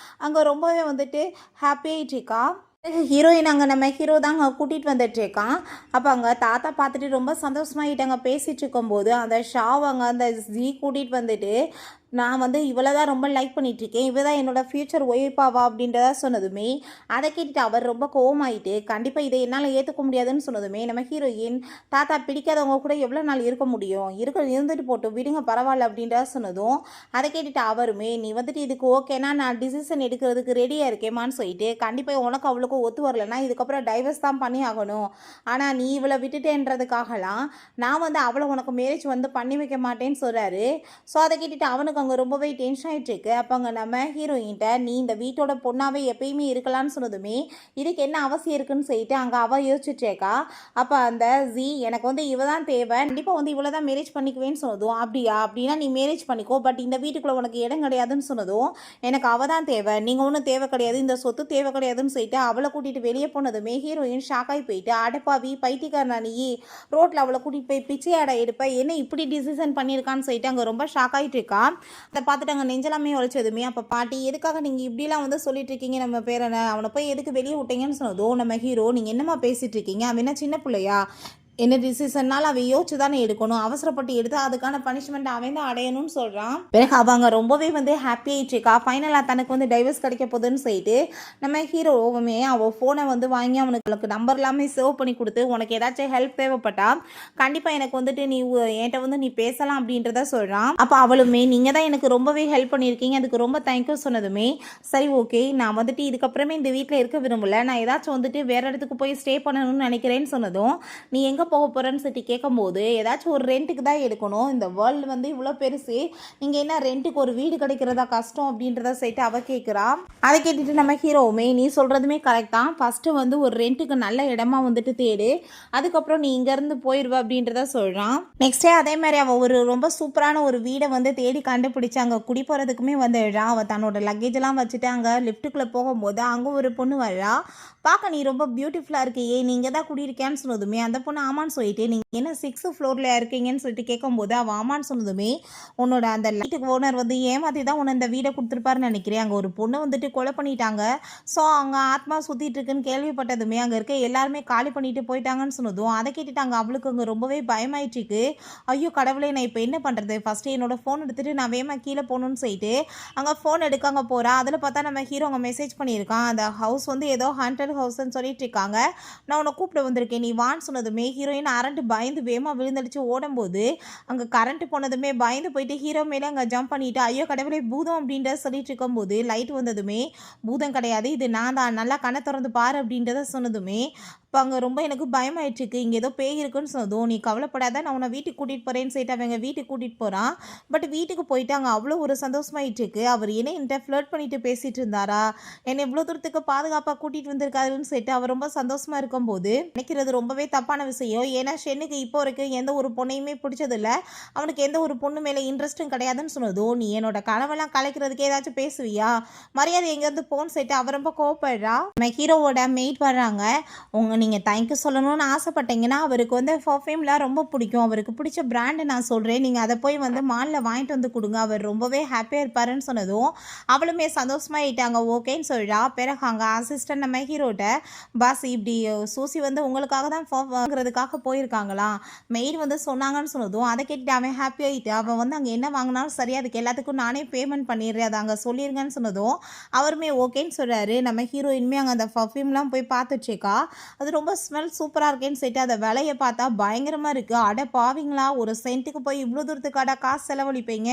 அங்கே ரொம்பவே வந்துட்டு ஹாப்பியாகிட்டு இருக்கா. ஹீரோயின் அங்கே நம்ம ஹீரோ தான் அங்கே கூட்டிகிட்டு வந்துட்டுருக்கான். அப்போ அங்கே தாத்தா பார்த்துட்டு ரொம்ப சந்தோஷமாகிட்டு அங்கே பேசிகிட்டு இருக்கும்போது அந்த ஷாவ் அங்கே அந்த ஜீ கூட்டிகிட்டு வந்துட்டு நான் வந்து இவளை தான் ரொம்ப லைக் பண்ணிகிட்ருக்கேன், இவ தான் என்னோடய ஃப்யூச்சர் ஒய்ஃபாவா அப்படின்றத சொன்னதுமே அதை கேட்டுட்டு அவர் ரொம்ப கோவமாயிட்டு கண்டிப்பாக இதை என்னால் ஏற்றுக்க முடியாதுன்னு சொன்னதுமே நம்ம ஹீரோயின் தாத்தா பிடிக்காதவங்க கூட எவ்வளோ நாள் இருக்க முடியும், இருந்துட்டு போட்டு விடுங்க பரவாயில்ல அப்படின்றத சொன்னதும் அதை கேட்டுட்டு அவருமே நீ வந்துட்டு இதுக்கு ஓகேனா நான் டிசிஷன் எடுக்கிறதுக்கு ரெடியாக இருக்கேமான்னு சொல்லிட்டு கண்டிப்பாக உனக்கு அவளுக்கும் ஒத்து வரலன்னா இதுக்கப்புறம் டைவர்ஸ் தான் பண்ணி ஆகணும், ஆனால் நீ இவளை விட்டுட்டேன்றதுக்காகலாம் நான் வந்து அவளை உனக்கு மேரேஜ் வந்து பண்ணி வைக்க மாட்டேன்னு சொல்கிறாரு. ஸோ அதை கேட்டுட்டு அவனுக்கு அங்கே ரொம்பவே டென்ஷன் ஆகிட்டு இருக்கு. அப்போ அங்கே நம்ம ஹீரோயின்ட்ட நீ இந்த வீட்டோட பொண்ணாவே எப்பயுமே இருக்கலாம்னு சொன்னதுமே இதுக்கு என்ன அவசியம் இருக்குன்னு சொல்லிட்டு அங்கே அவள் யோசிச்சுட்டேக்கா. அப்போ அந்த ஜி எனக்கு வந்து இவ தான் தேவை, கண்டிப்பாக வந்து இவ்வளோ தான் மேரேஜ் பண்ணிக்குவேன்னு சொன்னதும் அப்படியா அப்படின்னா நீ மேரேஜ் பண்ணிக்கோ, பட் இந்த வீட்டுக்குள்ளே உனக்கு இடம் கிடையாதுன்னு சொன்னதும் எனக்கு அவள் தான் தேவை, நீங்கள் ஒன்றும் தேவை கிடையாது, இந்த சொத்து தேவை கிடையாதுன்னு சொல்லிட்டு அவளை கூட்டிகிட்டு வெளியே போனதுமே ஹீரோயின் ஷாக்காகி போயிட்டு அடப்பாவி பைத்தியக்காரனா நீ ரோட்டில் அவளை கூட்டிகிட்டு போய் பிச்சை ஆட எடுப்ப என்ன இப்படி டிசிஷன் பண்ணியிருக்கான்னு சொல்லிட்டு அங்கே ரொம்ப ஷாக் ஆகிட்டு இருக்கா. அதை பார்த்துட்டு அங்கே நெஞ்சலாமே உழைச்சதுமே அப்போ பாட்டி எதுக்காக நீங்கள் இப்படிலாம் வந்து சொல்லிட்டு இருக்கீங்க, நம்ம பேரனை அவனை போய் எதுக்கு வெளியே விட்டீங்கன்னு சொன்னதும் நம்ம ஹீரோ நீங்கள் என்னம்மா பேசிகிட்டு இருக்கீங்க, அவன் என்ன சின்ன பிள்ளையா, என்ன டிசிஷன்னால அவன் யோசிச்சு தானே எடுக்கணும், அவசரப்பட்டு எடுத்து அதுக்கான பனிஷ்மெண்ட் அவன் தான் அடையணும்னு சொல்கிறான். பிறகு அவங்க ரொம்பவே வந்து ஹாப்பி ஆகிட்டு இருக்கா. ஃபைனலாக தனக்கு வந்து டைவர்ஸ் கிடைக்க போகுதுன்னு சொல்லிட்டு நம்ம ஹீரோவுமே அவள் ஃபோனை வந்து வாங்கி அவனுக்கு நம்பர் எல்லாமே சேவ் பண்ணி கொடுத்து உனக்கு ஏதாச்சும் ஹெல்ப் தேவைப்பட்டா கண்டிப்பாக எனக்கு வந்துட்டு நீ என்கிட்ட வந்து நீ பேசலாம் அப்படின்றத சொல்கிறான். அப்போ அவளுமே நீங்கள் தான் எனக்கு ரொம்பவே ஹெல்ப் பண்ணியிருக்கீங்க, அதுக்கு ரொம்ப தேங்க்யூ சொன்னதுமே சரி ஓகே நான் வந்துட்டு இதுக்கப்புறமே இந்த வீட்டில் இருக்க விரும்பல, நான் ஏதாச்சும் வந்துட்டு வேறு இடத்துக்கு போய் ஸ்டே பண்ணணும்னு நினைக்கிறேன்னு சொன்னதும் நீ எங்கே போக போகிறேன்னு சொல்லி கேட்கும்போது ஏதாச்சும் ஒரு ரெண்ட்டுக்கு தான் எடுக்கணும், இந்த வேர்ல்டு வந்து இவ்வளோ பெருசு, நீங்கள் என்ன ரெண்ட்டுக்கு ஒரு வீடு கிடைக்கிறதா கஷ்டம் அப்படின்றத சொல்லிட்டு அவள் கேட்குறா. அதை கேட்டுட்டு நம்ம ஹீரோவுமே நீ சொல்கிறதுமே கரெக்ட் தான், ஃபஸ்ட்டு வந்து ஒரு ரெண்ட்டுக்கு நல்ல இடமா வந்துட்டு தேடு, அதுக்கப்புறம் நீ இங்கேருந்து போயிடுவ அப்படின்றத சொல்கிறான். நெக்ஸ்டே அதே மாதிரி அவள் ஒரு ரொம்ப சூப்பரான ஒரு வீடை வந்து தேடி கண்டுபிடிச்சி அங்கே குடி போகிறதுக்குமே வந்துடுறா. அவள் தன்னோட லக்கேஜெல்லாம் வச்சுட்டு அங்கே லிஃப்ட்டுக்குள்ளே போகும்போது அங்கே ஒரு பொண்ணு வரா. பார்க்க நீ ரொம்ப பியூட்டிஃபுல்லாக இருக்கியே, நீங்கள் தான் குடியிருக்கேன்னு சொன்னதுமே அந்த பொண்ணு ஆமான்னு சொல்லிட்டு நீங்கள் என்ன 6th ஃப்ளோரில் இருக்கீங்கன்னு சொல்லிட்டு கேட்கும்போது அவள் ஆமான்னு சொன்னதுமே உன்னோட அந்த லைட்டுக்கு ஓனர் வந்து ஏமாற்றி தான் உன்னை இந்த வீடை கொடுத்துருப்பாருன்னு நினைக்கிறேன், அங்கே ஒரு பொண்ணை வந்துட்டு கொலை பண்ணிட்டாங்க, ஸோ அங்கே ஆத்மா சுற்றிட்டு இருக்குன்னு கேள்விப்பட்டதுமே அங்கே இருக்க எல்லாருமே காலி பண்ணிட்டு போயிட்டாங்கன்னு சொன்னதும் அதை கேட்டுட்டு அங்கே அவளுக்கு அங்கே ரொம்பவே பயமாயிட்டுருக்கு. ஐயோ கடவுளே நான் இப்போ என்ன பண்ணுறது, ஃபஸ்ட்டு என்னோட ஃபோன் எடுத்துகிட்டு நான் வேகமாக கீழே போகணுன்னு சொல்லிட்டு அங்கே ஃபோன் எடுக்க அங்கே போகிறா. அதில் பார்த்தா நம்ம ஹீரோ அங்கே மெசேஜ் பண்ணியிருக்கான், அந்த ஹவுஸ் வந்து ஏதோ ஹாண்டட் ஹவுஸ்ன்னு சொல்லிட்டு இருக்காங்க, நான் உன்னை கூப்பிட வந்திருக்கேன் நீ வான்னு சொன்னதுமே ஹீரோயின் அரண்டு பயந்து வேகமாக விழுந்தடிச்சு ஓடும்போது அங்கே கரண்ட் போனதுமே பயந்து போயிட்டு ஹீரோ மேலே அங்கே ஜம்ப் பண்ணிட்டு ஐயோ கடவுளே பூதம் அப்படின்றத சொல்லிட்டு இருக்கும்போது லைட் வந்ததுமே பூதம் கிடையாது இது நான் தான் நல்லா கண்ணை திறந்து பாரு அப்படின்றத சொன்னதுமே இப்போ அங்கே ரொம்ப எனக்கு பயமாயிடுச்சுக்கு, இங்கே ஏதோ பேய் இருக்குன்னு சொன்னதும், நீ கவலைப்படாத நான் உன்னை வீட்டுக்கு கூட்டிகிட்டு போகிறேன்னு சொல்லிட்டு அவங்க வீட்டுக்கு கூட்டிகிட்டு போகிறான். பட் வீட்டுக்கு போயிட்டு அங்கே அவ்வளோ ஒரு சந்தோஷமாயிட்டுருக்கு. அவர் என்ன என்கிட்ட ஃப்ளர்ட் பண்ணிட்டு பேசிட்டு இருந்தாரா, என்னை இவ்வளோ தூரத்துக்கு பாதுகாப்பாக கூட்டிகிட்டு வந்திருக்காருன்னு சொல்லிட்டு அவர் ரொம்ப சந்தோஷமா இருக்கும்போது நினைக்கிறது ரொம்பவே தப்பான விஷயம். ஏன்னா ஷென்னுக்கு இப்போ வரைக்கும் எந்த ஒரு பொண்ணையுமே பிடிச்சதில்ல, அவனுக்கு எந்த ஒரு பொண்ணு மேலே இன்ட்ரெஸ்ட்டும் கிடையாதுன்னு சொன்னதும், நீ என்னோட கனவெல்லாம் கலைக்கிறதுக்கு ஏதாச்சும் பேசுவியா, மரியாதை எங்கேருந்து போன்னு சொல்லிட்டு அவர் ரொம்ப கோவப்படுறா. நம்ம ஹீரோவோட மெய்ட் வர்றாங்க. நீங்கள் தேங்க்யூ சொல்லணும்னு ஆசைப்பட்டீங்கன்னா அவருக்கு வந்து பர்ஃப்யூம்லாம் ரொம்ப பிடிக்கும், அவருக்கு பிடிச்ச பிராண்டு நான் சொல்கிறேன், நீங்கள் அதை போய் வந்து மாலில் வாங்கிட்டு வந்து கொடுங்க, அவர் ரொம்பவே ஹாப்பியாக இருப்பாருன்னு சொன்னதும் அவளுமே சந்தோஷமாயிட்டாங்க. ஓகேன்னு சொல்கிறா. பிறகு அங்கே அசிஸ்டன்ட் நம்ம ஹீரோட்ட, பாஸ் இப்படி சூசி வந்து உங்களுக்காக தான் வாங்குறதுக்காக போயிருக்காங்களாம், மெய்டு வந்து சொன்னாங்கன்னு சொன்னதும் அதை கேட்டுட்டு அவன் ஹாப்பி ஆகிட்டு, அவன் வந்து அங்கே என்ன வாங்கினாலும் சரி அதுக்கு எல்லாத்துக்கும் நானே பேமெண்ட் பண்ணிடுறேன், அதை அங்கே சொல்லிடுங்கன்னு சொன்னதும் அவருமே ஓகேன்னு சொல்கிறாரு. நம்ம ஹீரோயின்மே அங்கே அந்த பர்ஃப்யூம்லாம் போய் பார்த்துச்சேக்கா, அது ரொம்ப ஸ்மெல் சூப்பராக இருக்கேன்னு சொல்லிட்டு அதை விலையை பார்த்தா பயங்கரமாக இருக்குது. அட பாவிங்களா, ஒரு சென்ட்டுக்கு போய் இவ்வளோ தூரத்துக்காடா காசு செலவழிப்பீங்க,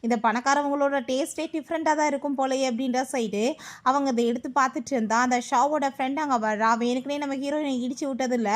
இந்த பணக்காரவங்களோட டேஸ்ட்டே டிஃப்ரெண்ட்டாக தான் இருக்கும் போலையே அப்படின்ற சைடு அவங்க அதை எடுத்து பார்த்துட்டு இருந்தா. அந்த ஷாவோட ஃப்ரெண்ட் அங்கே வர்றா. அவன் ஏற்கனவே நம்ம ஹீரோயினை இடிச்சு விட்டதில்ல,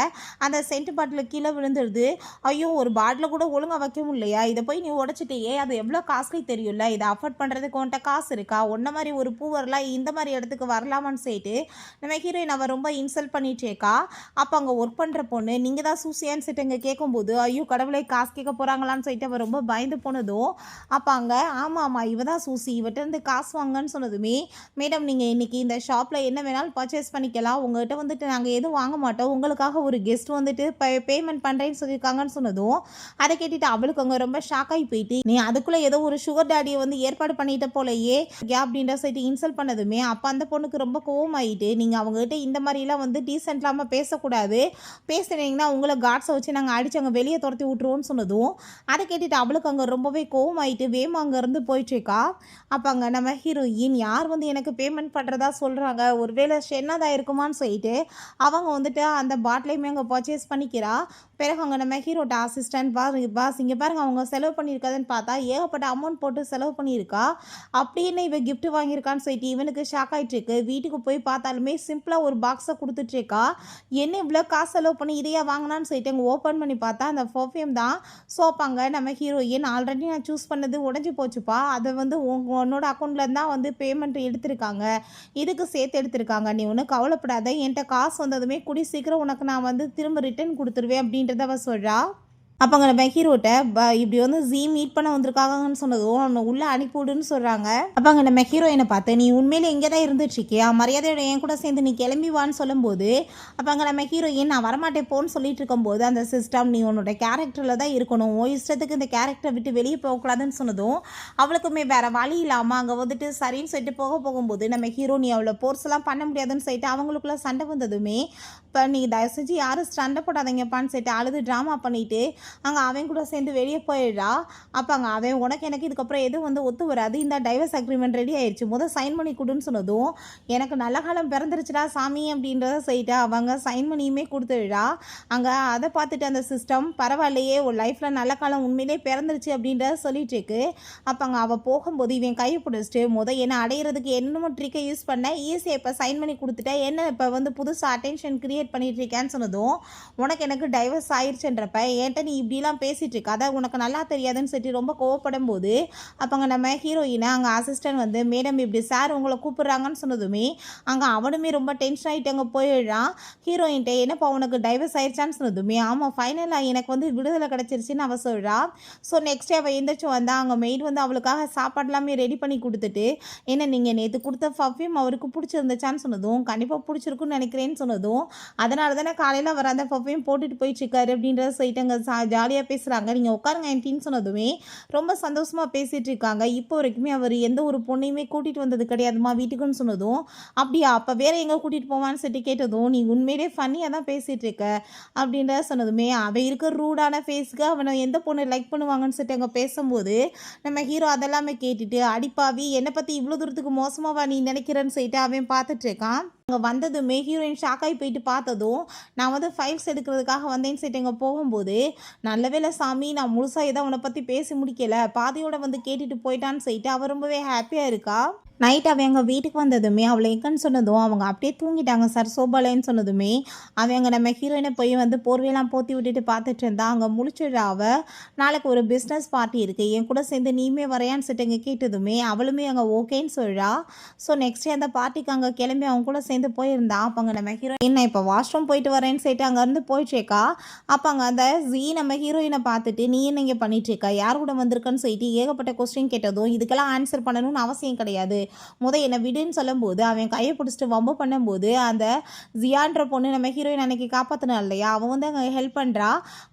அந்த சென்ட் பாட்டில் கீழே விழுந்துடுது. ஐயோ, ஒரு பாட்டில் கூட ஒழுங்காக வைக்கவும் இல்லையா, இதை போய் நீ உடச்சிட்டியே, அது எவ்வளோ காஸ்ட்லி தெரியும்ல, இதை அஃபோர்ட் பண்ணுறதுக்கு உன்ட்ட காசு இருக்கா, ஒன்றை மாதிரி ஒரு பூ வரலாம் இந்த மாதிரி இடத்துக்கு வரலாமான்னு சொல்லிட்டு நம்ம ஹீரோயின் அவள் ரொம்ப இன்சல்ட் பண்ணிட்டேக்கா. அப்போ அங்கே ஒர்க் பண்ணுற பொண்ணு, நீங்கள் தான் சூசியான்னு சொல்லிட்டு இங்கே கேட்கும்போது, ஐயோ கடவுளை காசு கேட்க போகிறாங்களான்னு சொல்லிட்டு அவள் ரொம்ப பயந்து போனதும் அப்போ அங்கே ஆமாம் இவ தான் சூசி, இவட்ட இருந்து காசு வாங்கன்னு சொன்னதுமே, மேடம் நீங்கள் இன்றைக்கி இந்த ஷாப்பில் என்ன வேணாலும் பர்ச்சேஸ் பண்ணிக்கலாம், உங்கள்கிட்ட வந்துட்டு நாங்கள் எதுவும் வாங்க மாட்டோம், உங்களுக்காக ஒரு கெஸ்ட் வந்துட்டு பேமெண்ட் பண்ணுறேன்னு சொல்லியிருக்காங்கன்னு சொன்னதும் அதை கேட்டுட்டு அவளுக்கு அங்கே ரொம்ப ஷாக் ஆகி போயிட்டு, நீ அதுக்குள்ளே ஏதோ ஒரு சுகர் டாடியை வந்து ஏற்பாடு பண்ணிட்ட போலையே அப்படின்ற சைட்டு இன்சல்ட் பண்ணதுமே அப்போ அந்த பொண்ணுக்கு ரொம்ப கோவமாயிட்டு, நீங்கள் அவங்ககிட்ட இந்த மாதிரிலாம் வந்து டீசென்ட் இல்லாமல் பேசக்கூடாது, பேசுனீங்கன்னா உங்களை காட்ஸை வச்சு நாங்கள் அடிச்சு அங்கே வெளியே துரத்தி விட்ருவோன்னு சொன்னதும் அதை கேட்டுட்டு அவளுக்கு அங்கே ரொம்பவே கோவமாயிட்டு வேமா அங்கேருந்து போயிட்டுருக்கா. அப்போ அங்கே நம்ம ஹீரோயின், யார் வந்து எனக்கு பேமெண்ட் பண்ணுறதா சொல்கிறாங்க, ஒருவேளை ஷென்னாதான் இருக்குமான்னு சொல்லிட்டு அவங்க வந்துட்டு அந்த பாட்டிலையுமே அங்கே பர்ச்சேஸ் பண்ணிக்கிறா. பிறகு அங்கே நம்ம ஹீரோட்ட அசிஸ்டன்ட், பாஸ் இங்கே பாருங்க அவங்க செலவு பண்ணியிருக்காதுன்னு பார்த்தா ஏகப்பட்ட அமௌண்ட் போட்டு செலவு பண்ணியிருக்கா, அப்படின்னு இவன் கிஃப்ட் வாங்கியிருக்கான்னு சொல்லிட்டு இவனுக்கு ஷாக் ஆகிட்டுருக்கு. வீட்டுக்கு போய் பார்த்தாலுமே சிம்பிளாக ஒரு பாக்ஸை கொடுத்துட்ருக்கா. என்ன இவ்வளோ காசு செலவு பண்ணி இதையா வாங்கினான்னு சொல்லிட்டு அங்கே ஓப்பன் பண்ணி பார்த்தா அந்த பர்ஃப்யூம் தான். ஸோ அப்பாங்க நம்ம ஹீரோயின், ஆல்ரெடி நான் சூஸ் பண்ணது உடஞ்சி போச்சுப்பா, அதை வந்து உன்னோட அக்கௌண்ட்டில் தான் வந்து பேமெண்ட் எடுத்திருக்காங்க, இதுக்கு சேர்த்து எடுத்திருக்காங்க, நீ ஒன்றும் கவலைப்படாத, என்கிட்ட காசு வந்ததுமே கூடி சீக்கிரம் உனக்கு நான் வந்து திரும்ப ரிட்டர்ன் கொடுத்துருவேன் அப்படின்றத அவ சொல்கிறா. அப்போங்க நம்ம ஹீரோட்ட இப்படி வந்து மீட் பண்ண வந்திருக்காங்கன்னு சொன்னதும் அவனை உள்ளே அனுப்பிவிடுன்னு சொல்கிறாங்க. அப்போ அங்கே நம்ம ஹீரோயினை பார்த்து, நீ உண்மையிலே இங்கே தான் இருந்துட்டுருக்கியா, மரியாதையோட என் கூட சேர்ந்து நீ கிளம்பி வான்னு சொல்லும்போது அப்போ அங்கே நம்ம ஹீரோயின், நான் வரமாட்டேன் போன்னு சொல்லிட்டு இருக்கும்போது அந்த சிஸ்டம், நீ உன்னோட கேரக்டரில் தான் இருக்கணும், ஓ இஷ்டத்துக்கு இந்த கேரக்டரை விட்டு வெளியே போகக்கூடாதுன்னு சொன்னதும் அவளுக்குமே வேறு வழி இல்லாமல் அங்கே வந்துட்டு சரின்னு சொல்லிட்டு போகும்போது நம்ம ஹீரோ, நீ அவளை போர்ஸ்லாம் பண்ண முடியாதுன்னு சொல்லிட்டு அவங்களுக்குள்ள சண்டை வந்ததுமே, இப்போ நீ தயவு செஞ்சு யாரும் சண்டை போடாதீங்கப்பான்னு சொல்லிட்டு அழுது ட்ராமா பண்ணிவிட்டு அங்கே அவன் கூட சேர்ந்து வெளியே போயிடுறா. அப்போ அங்கே அவன், உனக்கு எனக்கு இதுக்கப்புறம் எதுவும் வந்து ஒத்து வராது, இந்த டைவர்ஸ் அக்ரிமெண்ட் ரெடி ஆயிடுச்சு, முதல் சைன் பண்ணி கொடுன்னு சொன்னதும் எனக்கு நல்ல காலம் பிறந்துருச்சுடா சாமி அப்படின்றத சொல்லிட்டு அவங்க சைன் பண்ணியுமே கொடுத்துடுறா. அங்கே அதை பார்த்துட்டு அந்த சிஸ்டம், பரவாயில்லையே ஒரு லைஃப்பில் நல்ல காலம் உண்மையிலே பிறந்துருச்சு அப்படின்றத சொல்லிட்டு இருக்கு. அப்போ அங்கே அவள் போகும்போது இவன் கையை பிடிச்சிட்டு, என்னை அடையிறதுக்கு என்னமோ ட்ரிக்கை யூஸ் பண்ண, ஈஸியாக இப்போ சைன் பண்ணி கொடுத்துட்டேன், என்ன இப்போ வந்து புதுசாக அட்டென்ஷன் கிரியேட் பண்ணிட்டு இருக்கேன்னு சொன்னதும், உனக்கு எனக்கு டைவர்ஸ் ஆயிடுச்சுன்றப்ப ஏன்ட்ட நீ இப்படிலாம் பேசிகிட்டு இருக்கு, அதை உனக்கு நல்லா தெரியாதுன்னு சொல்லிட்டு ரொம்ப கோவப்படும் போது அப்போங்க நம்ம ஹீரோயினை அங்கே அசிஸ்டன்ட் வந்து, மேடம் இப்படி சார் உங்களை கூப்பிட்றாங்கன்னு சொன்னதுமே அங்கே அவனுமே ரொம்ப டென்ஷன் ஆகிட்டு அங்கே போயிடுறான். ஹீரோயின்ட்ட, என்னப்பா உனக்கு டைவர்ஸ் ஆயிடுச்சான்னு சொன்னதுமே, ஆமாம் ஃபைனலாக எனக்கு வந்து விடுதலை கிடச்சிருச்சின்னு அவள் சொல்கிறா. ஸோ நெக்ஸ்ட் டே அவள் எந்திரிச்சு வந்தா அங்கே மெய்ட் வந்து அவளுக்காக சாப்பாடுலாமே ரெடி பண்ணி கொடுத்துட்டு, என்ன நீங்கள் நேற்று கொடுத்த பர்ஃப்யூம் அவருக்கு பிடிச்சிருந்துச்சான்னு சொன்னதும், கண்டிப்பாக பிடிச்சிருக்குன்னு நினைக்கிறேன்னு சொன்னதும், அதனால தானே காலையில் அவர் அந்த பர்ஃப்யூம் போட்டுட்டு போயிட்டுருக்காரு அப்படின்றத சொல்லிட்டு அங்கே ஜாலியாக பேசுகிறாங்க. நீங்கள் உட்காருங்க ஆன்ட்டின்னு சொன்னதுமே ரொம்ப சந்தோஷமாக பேசிகிட்டு இருக்காங்க. இப்போ வரைக்குமே அவர் எந்த ஒரு பொண்ணையுமே கூட்டிகிட்டு வந்தது கிடையாதுமா வீட்டுக்குன்னு சொன்னதும், அப்படியா அப்போ வேறு எங்கே கூட்டிகிட்டு போவான்னு சொல்லிட்டு கேட்டதும், நீ உண்மையிலே ஃபன்னியாக தான் பேசிகிட்டு இருக்க அப்படின்றத சொன்னதுமே, அவன் இருக்கிற ரூடான ஃபேஸுக்கு அவனை எந்த பொண்ணு லைக் பண்ணுவாங்கன்னு சொல்லிட்டு அங்கே பேசும்போது நம்ம ஹீரோ அதெல்லாமே கேட்டுட்டு, அடிப்பாவி என்னை பற்றி இவ்வளோ தூரத்துக்கு மோசமாவா நீ நினைக்கிறேன்னு சொல்லிட்டு அவன் பார்த்துட்டு இருக்கான். அங்கே வந்ததுமே ஹீரோயின் ஷாக்காகி போயிட்டு பார்த்ததும், நான் வந்து ஃபைல்ஸ் எடுக்கிறதுக்காக வந்தேன்னு சொல்லிட்டு இங்கே போகும்போது, நல்ல வேளை சாமி நான் முழுசாக ஏதோ அவனை பற்றி பேசி முடிக்கலை, பாதியோட வந்து கேட்டுட்டு போயிட்டான்னு சொல்லிட்டு அவள் ரொம்பவே ஹாப்பியாக இருக்கா. நைட் அவன் எங்கள் வீட்டுக்கு வந்ததுமே அவளை எங்கன்னு சொன்னதும் அவங்க அப்படியே தூங்கிட்டாங்க சார் சோபாலேன்னு சொன்னதுமே அவங்க நம்ம ஹீரோயினை போய் வந்து போர்வையெல்லாம் போற்றி விட்டுட்டு பார்த்துட்டு இருந்தா அங்கே முழிச்சிடுறா நாளைக்கு ஒரு பிஸ்னஸ் பார்ட்டி இருக்குது என் கூட சேர்ந்து நீமே வரையான்னு சொல்லிட்டு இங்கே கேட்டதுமே அவளுமே அங்கே ஓகேன்னு சொல்கிறா. ஸோ நெக்ஸ்ட் டே அந்த பார்ட்டிக்கு அங்கே கிளம்பி அவங்க கூட சேர்ந்து போயிருந்தா. அப்போ அங்கே நம்ம ஹீரோயின் நான் இப்போ வாஷ்ரூம் போயிட்டு வரேன்னு சொல்லிட்டு அங்கேருந்து போயிட்டுருக்கா. அப்போ அங்கே அந்த நம்ம ஹீரோயினை பார்த்துட்டு நீ என்ன இங்கே பண்ணிட்டுருக்கா யார் கூட வந்திருக்கன்னு சொல்லிட்டு ஏகப்பட்ட கொஸ்டின் கேட்டதும் இதுக்கெல்லாம் ஆன்சர் பண்ணணும்னு அவசியம் கிடையாது என்னை விடுன்னு சொல்லும்போது அவன் கையை பிடிச்சிட்டு வம்பு பண்ணும்போது அந்த ஜியான்ற பொண்ணு நம்ம ஹீரோயின் அன்னைக்கு காப்பாற்றினா இல்லையா அவன் வந்து அங்கே ஹெல்ப் பண்ணுறா.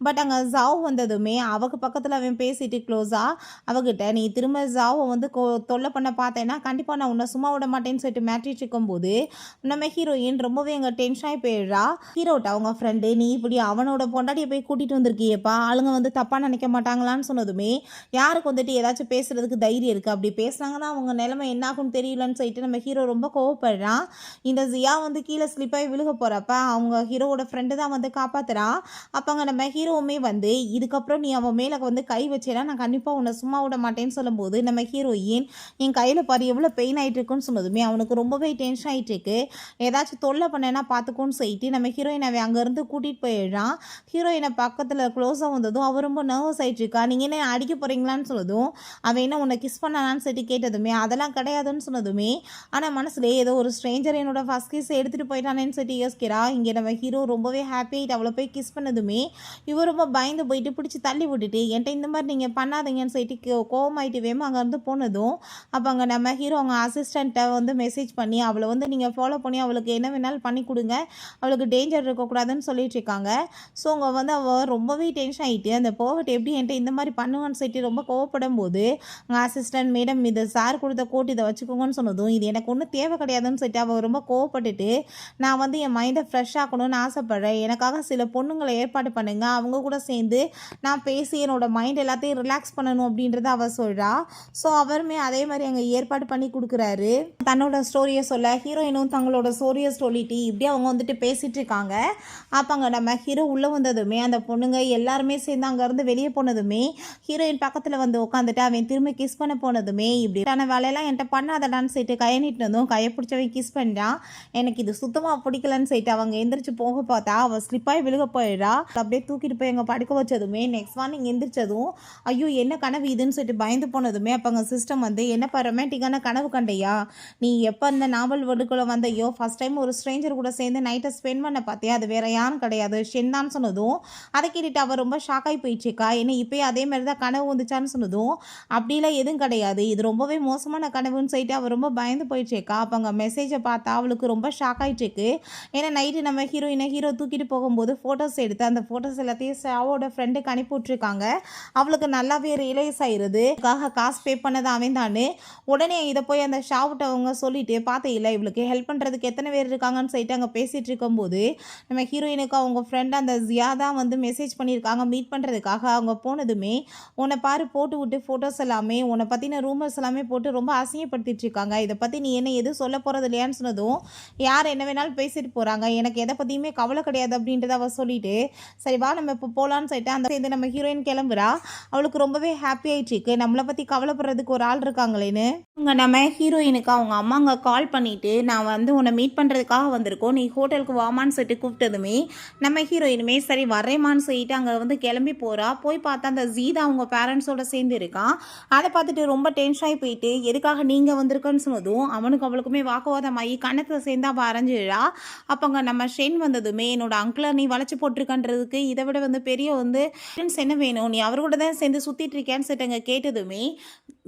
பட் அங்கே ஜாவ் வந்ததுமே அவக்கு பக்கத்தில் அவன் பேசிட்டு க்ளோஸாக அவகிட்ட நீ திரும்ப ஜாவை வந்து தொல்லை பண்ண பார்த்தேன்னா கண்டிப்பாக நான் உன்னை சும்மா விட மாட்டேன்னு சொல்லிட்டு மேட்ரிட்டு இருக்கும்போது நம்ம ஹீரோயின் ரொம்பவே அங்கே டென்ஷன் ஆகி போயிடுறா. ஹீரோட்ட அவங்க ஃப்ரெண்டு நீ இப்படி அவனோட பொண்டாட்டியை போய் கூட்டிகிட்டு வந்திருக்கியப்பா ஆளுங்க வந்து தப்பாக நினைக்க மாட்டாங்களான்னு சொன்னதுமே யாருக்கு வந்துட்டு ஏதாச்சும் பேசுறதுக்கு தைரியம் இருக்குது அப்படி பேசுனாங்கன்னா அவங்க நிலைமை என்னாகும்னு தெரியலன்னு சொல்லிட்டு நம்ம ஹீரோ ரொம்ப கோவப்படுறான். இந்த ஜியா வந்து கீழே ஸ்லிப்பாகி விழுக போகிறப்ப அவங்க ஹீரோவோட ஃப்ரெண்டு தான் வந்து காப்பாற்றுறான். அப்போ அங்கே நம்ம ஹீரோவுமே வந்து இதுக்கப்புறம் நீ அவன் மேலே வந்து கை வச்சேன்னா நான் கண்டிப்பாக உன்னை சும்மா விட மாட்டேன்னு சொல்லும்போது நம்ம ஹீரோயின் என் கையில் பாரு எவ்வளோ பெயின் ஆகிட்டு இருக்குன்னு சொன்னதுமே அவனுக்கு ரொம்பவே டென்ஷன் ஆகிட்டு இருக்கு ஏதாச்சும் தொல்லை பண்ணேன்னா பார்த்துக்கோன்னு சொல்லிட்டு நம்ம ஹீரோயின் அவன் அங்கேருந்து கூட்டிகிட்டு போயிடுறான். ஹீரோயினை பக்கத்தில் க்ளோஸாக வந்ததும் அவள் ரொம்ப நர்வஸ் ஆகிட்டு இருக்கா நீங்கள் என்ன அடிக்க போகிறீங்களான்னு சொன்னதும் அவன் என்ன உன்னை கிஸ் பண்ணானான்னு சொல்லிட்டு கேட்டதுமே அதெல்லாம் கிடையாதுன்னு சொன்னதுமே ஆனால் மனசுல ஏதோ ஒரு ஸ்ட்ரேஞ்சர் என்னோட ஃபர்ஸ்ட் கிஸ் எடுத்துகிட்டு போயிட்டானேன்னு சொல்லிட்டு யோசிக்கிறா. இங்கே நம்ம ஹீரோ ரொம்பவே ஹாப்பி ஆகிட்டு அவளை போய் கிஸ் பண்ணதுமே இவர் ரொம்ப பயந்து போயிட்டு பிடிச்சி தள்ளி விட்டுட்டு என்கிட்ட இந்த மாதிரி நீங்கள் பண்ணாதீங்கன்னு சொல்லிட்டு கோவமாயிட்டு வேமா அங்கேருந்து போனதும் அப்போ அங்கே நம்ம ஹீரோ அவங்க அசிஸ்டண்ட்டை வந்து மெசேஜ் பண்ணி அவளை வந்து நீங்கள் ஃபாலோ பண்ணி அவளுக்கு என்ன வேணாலும் பண்ணி கொடுங்க அவளுக்கு டேஞ்சர் இருக்கக்கூடாதுன்னு சொல்லிட்டு இருக்காங்க. ஸோ அவங்க வந்து அவள் ரொம்பவே டென்ஷன் ஆகிட்டு அந்த போகட்டு எப்படி என்கிட்ட இந்த மாதிரி பண்ணுவான்னு சொல்லிட்டு ரொம்ப கோவப்படும் போது அவங்க அசிஸ்டன்ட் மேடம் இதை சார் கொடுத்த கோட் இதை வச்சுக்கோங்கன்னு சொன்னதும் இது எனக்கு ஒன்றும் தேவை கிடையாதுன்னு சொல்லிட்டு அவள் ரொம்ப கோவப்பட்டுட்டு நான் வந்து என் மைண்டை ஃப்ரெஷ் ஆக்கணும்னு ஆசைப்பட்றேன் எனக்காக சில பொண்ணுங்களை ஏற்பாடு பண்ணுங்க அவங்க கூட சேர்ந்து நான் பேசி என்னோட மைண்ட் எல்லாத்தையும் ரிலாக்ஸ் பண்ணணும் அப்படின்றத அவள் சொல்கிறா. ஸோ அவருமே அதே மாதிரி அங்கே ஏற்பாடு பண்ணி கொடுக்குறாரு. தன்னோட ஸ்டோரியை சொல்ல ஹீரோயினும் தங்களோட ஸ்டோரியை சொல்லிட்டு இப்படி அவங்க வந்துட்டு பேசிகிட்டு இருக்காங்க. அப்போ அங்கே நம்ம ஹீரோ உள்ளே வந்ததுமே அந்த பொண்ணுங்க எல்லாருமே சேர்ந்து அங்கேருந்து வெளியே போனதுமே ஹீரோயின் பக்கத்தில் வந்து உட்காந்துட்டு அவன் திரும்ப கிஸ் பண்ண போனதுமே இப்படியான வேலையெல்லாம் என்கிட்ட பண்ணாதடான்னு சொல்லிட்டு கையை நீட்டினதும் கையை பிடிச்சவன் கிஸ் பண்ணிட்டான். எனக்கு இது சுத்தமாக பிடிக்கலன்னு சொல்லிட்டு அவங்க எந்திரிச்சு போக பார்த்தா அவள் ஸ்லிப்பாகி விழுக போயிடா. அப்படியே தூக்கிட்டு போய் எங்கள் படுக்க வச்சதுமே நெக்ஸ்ட் மார்னிங் எந்திரிச்சதும் ஐயோ என்ன கனவு இதுன்னு சொல்லிட்டு பயந்து போனதுமே அப்போ அங்கே சிஸ்டம் வந்து என்னப்பா ரொமான்டிக்கான கனவு கண்டையா நீ எப்போ அந்த நாவல் வடுக்குள்ள வந்தையோ ஃபர்ஸ்ட் டைம் ஒரு ஸ்ட்ரேஞ்சர் கூட சேர்ந்து நைட்டை ஸ்பெண்ட் பண்ண பார்த்தியா அது வேற யாரும் கிடையாது ஷென்தான் சொன்னதும் அதை கேட்டுட்டு அவள் ரொம்ப ஷாக்காகி போயிடுச்சுக்கா என்ன இப்போயே அதே மாதிரி தான் கனவு வந்துச்சான்னு சொன்னதும் அப்படிலாம் எதுவும் கிடையாது இது ரொம்பவே மோசமான கனவுன்னு சொல்லிட்டு அவள் ரொம்ப பயந்து போயிடுச்சேக்கா. அப்போ அங்கே மெசேஜை பார்த்தா அவளுக்கு ரொம்ப ஷாக் ஆகிட்டுருக்கு. ஏன்னா நைட்டு நம்ம ஹீரோ தூக்கிட்டு போகும்போது ஃபோட்டோஸ் எடுத்து அந்த ஃபோட்டோஸ் எல்லாத்தையும் சாவோட ஃப்ரெண்டுக்கு அனுப்பி விட்ருக்காங்க. அவளுக்கு நல்லாவே ரியலைஸ் ஆயிடுது காசு பே பண்ணது அவன் தானே. உடனே இதை போய் அந்த ஷாவுட்ட அவங்க சொல்லிட்டு இல்லை இவளுக்கு ஹெல்ப் பண்ணுறதுக்கு எத்தனை பேர் இருக்காங்கன்னு சொல்லிட்டு அங்கே பேசிகிட்டு இருக்கும்போது நம்ம ஹீரோயினுக்கு அவங்க ஃப்ரெண்ட் அந்த ஜியா தான் வந்து மெசேஜ் பண்ணியிருக்காங்க மீட் பண்ணுறதுக்காக. அவங்க போனதுமே உன்னை பாரு போட்டு விட்டு ஃபோட்டோஸ் எல்லாமே உன்னை பற்றின ரூமர்ஸ் எல்லாமே போட்டு ரொம்ப அசிங்கப்படுத்திட்டு இருக்காங்க இதை பற்றி நீ என்ன எதுவும் சொல்ல போகிறது இல்லையான்னு சொன்னதும் யார் என்ன வேணாலும் பேசிட்டு போகிறாங்க எனக்கு எதை பற்றியுமே கவலை கிடையாது அப்படின்றத அவள் சொல்லிட்டு சரி வா நம்ம இப்போ போகலான்னு சொல்லிட்டு அந்த சேர்ந்து நம்ம ஹீரோயின் கிளம்புறா. அவளுக்கு ரொம்பவே ஹாப்பி ஆயிடுச்சு நம்மளை பற்றி கவலைப்படுறதுக்கு ஒரு ஆள் இருக்காங்களேன்னு. அங்கே நம்ம ஹீரோயினுக்கு அவங்க அம்மா அங்கே கால் பண்ணிவிட்டு நான் வந்து உன்னை மீட் பண்ணுறதுக்காக வந்திருக்கோம் நீ ஹோட்டலுக்கு வாமான்னு சொல்லிட்டு கூப்பிட்டதுமே நம்ம ஹீரோயினுமே சரி வரேமான்னு சொல்லிட்டு அங்கே வந்து கிளம்பி போகிறா. போய் பார்த்தா அந்த ஜீதா அவங்க பேரண்ட்ஸோட சேர்ந்து இருக்கான். அதை பார்த்துட்டு ரொம்ப டென்ஷன் ஆகி போயிட்டு எதுக்காக நீங்கள் வந்திருக்கன்னு சொன்னதும் அவனுக்கு அவளுக்குமே வாக்குவாதமாகி கணத்தில் சேர்ந்து அவள் அரைஞ்சிடா. அப்போ அங்கே நம்ம ஷென் வந்ததுமே என்னோட அங்கிளை நீ வளைச்சி போட்டிருக்கன்றதுக்கு இதை விட வந்து பெரிய வந்து என்ன வேணும் நீ அவரோட தான் சேர்ந்து சுற்றிட்டு இருக்கேன்னு சொல்லிட்டு அங்கே கேட்டதுமே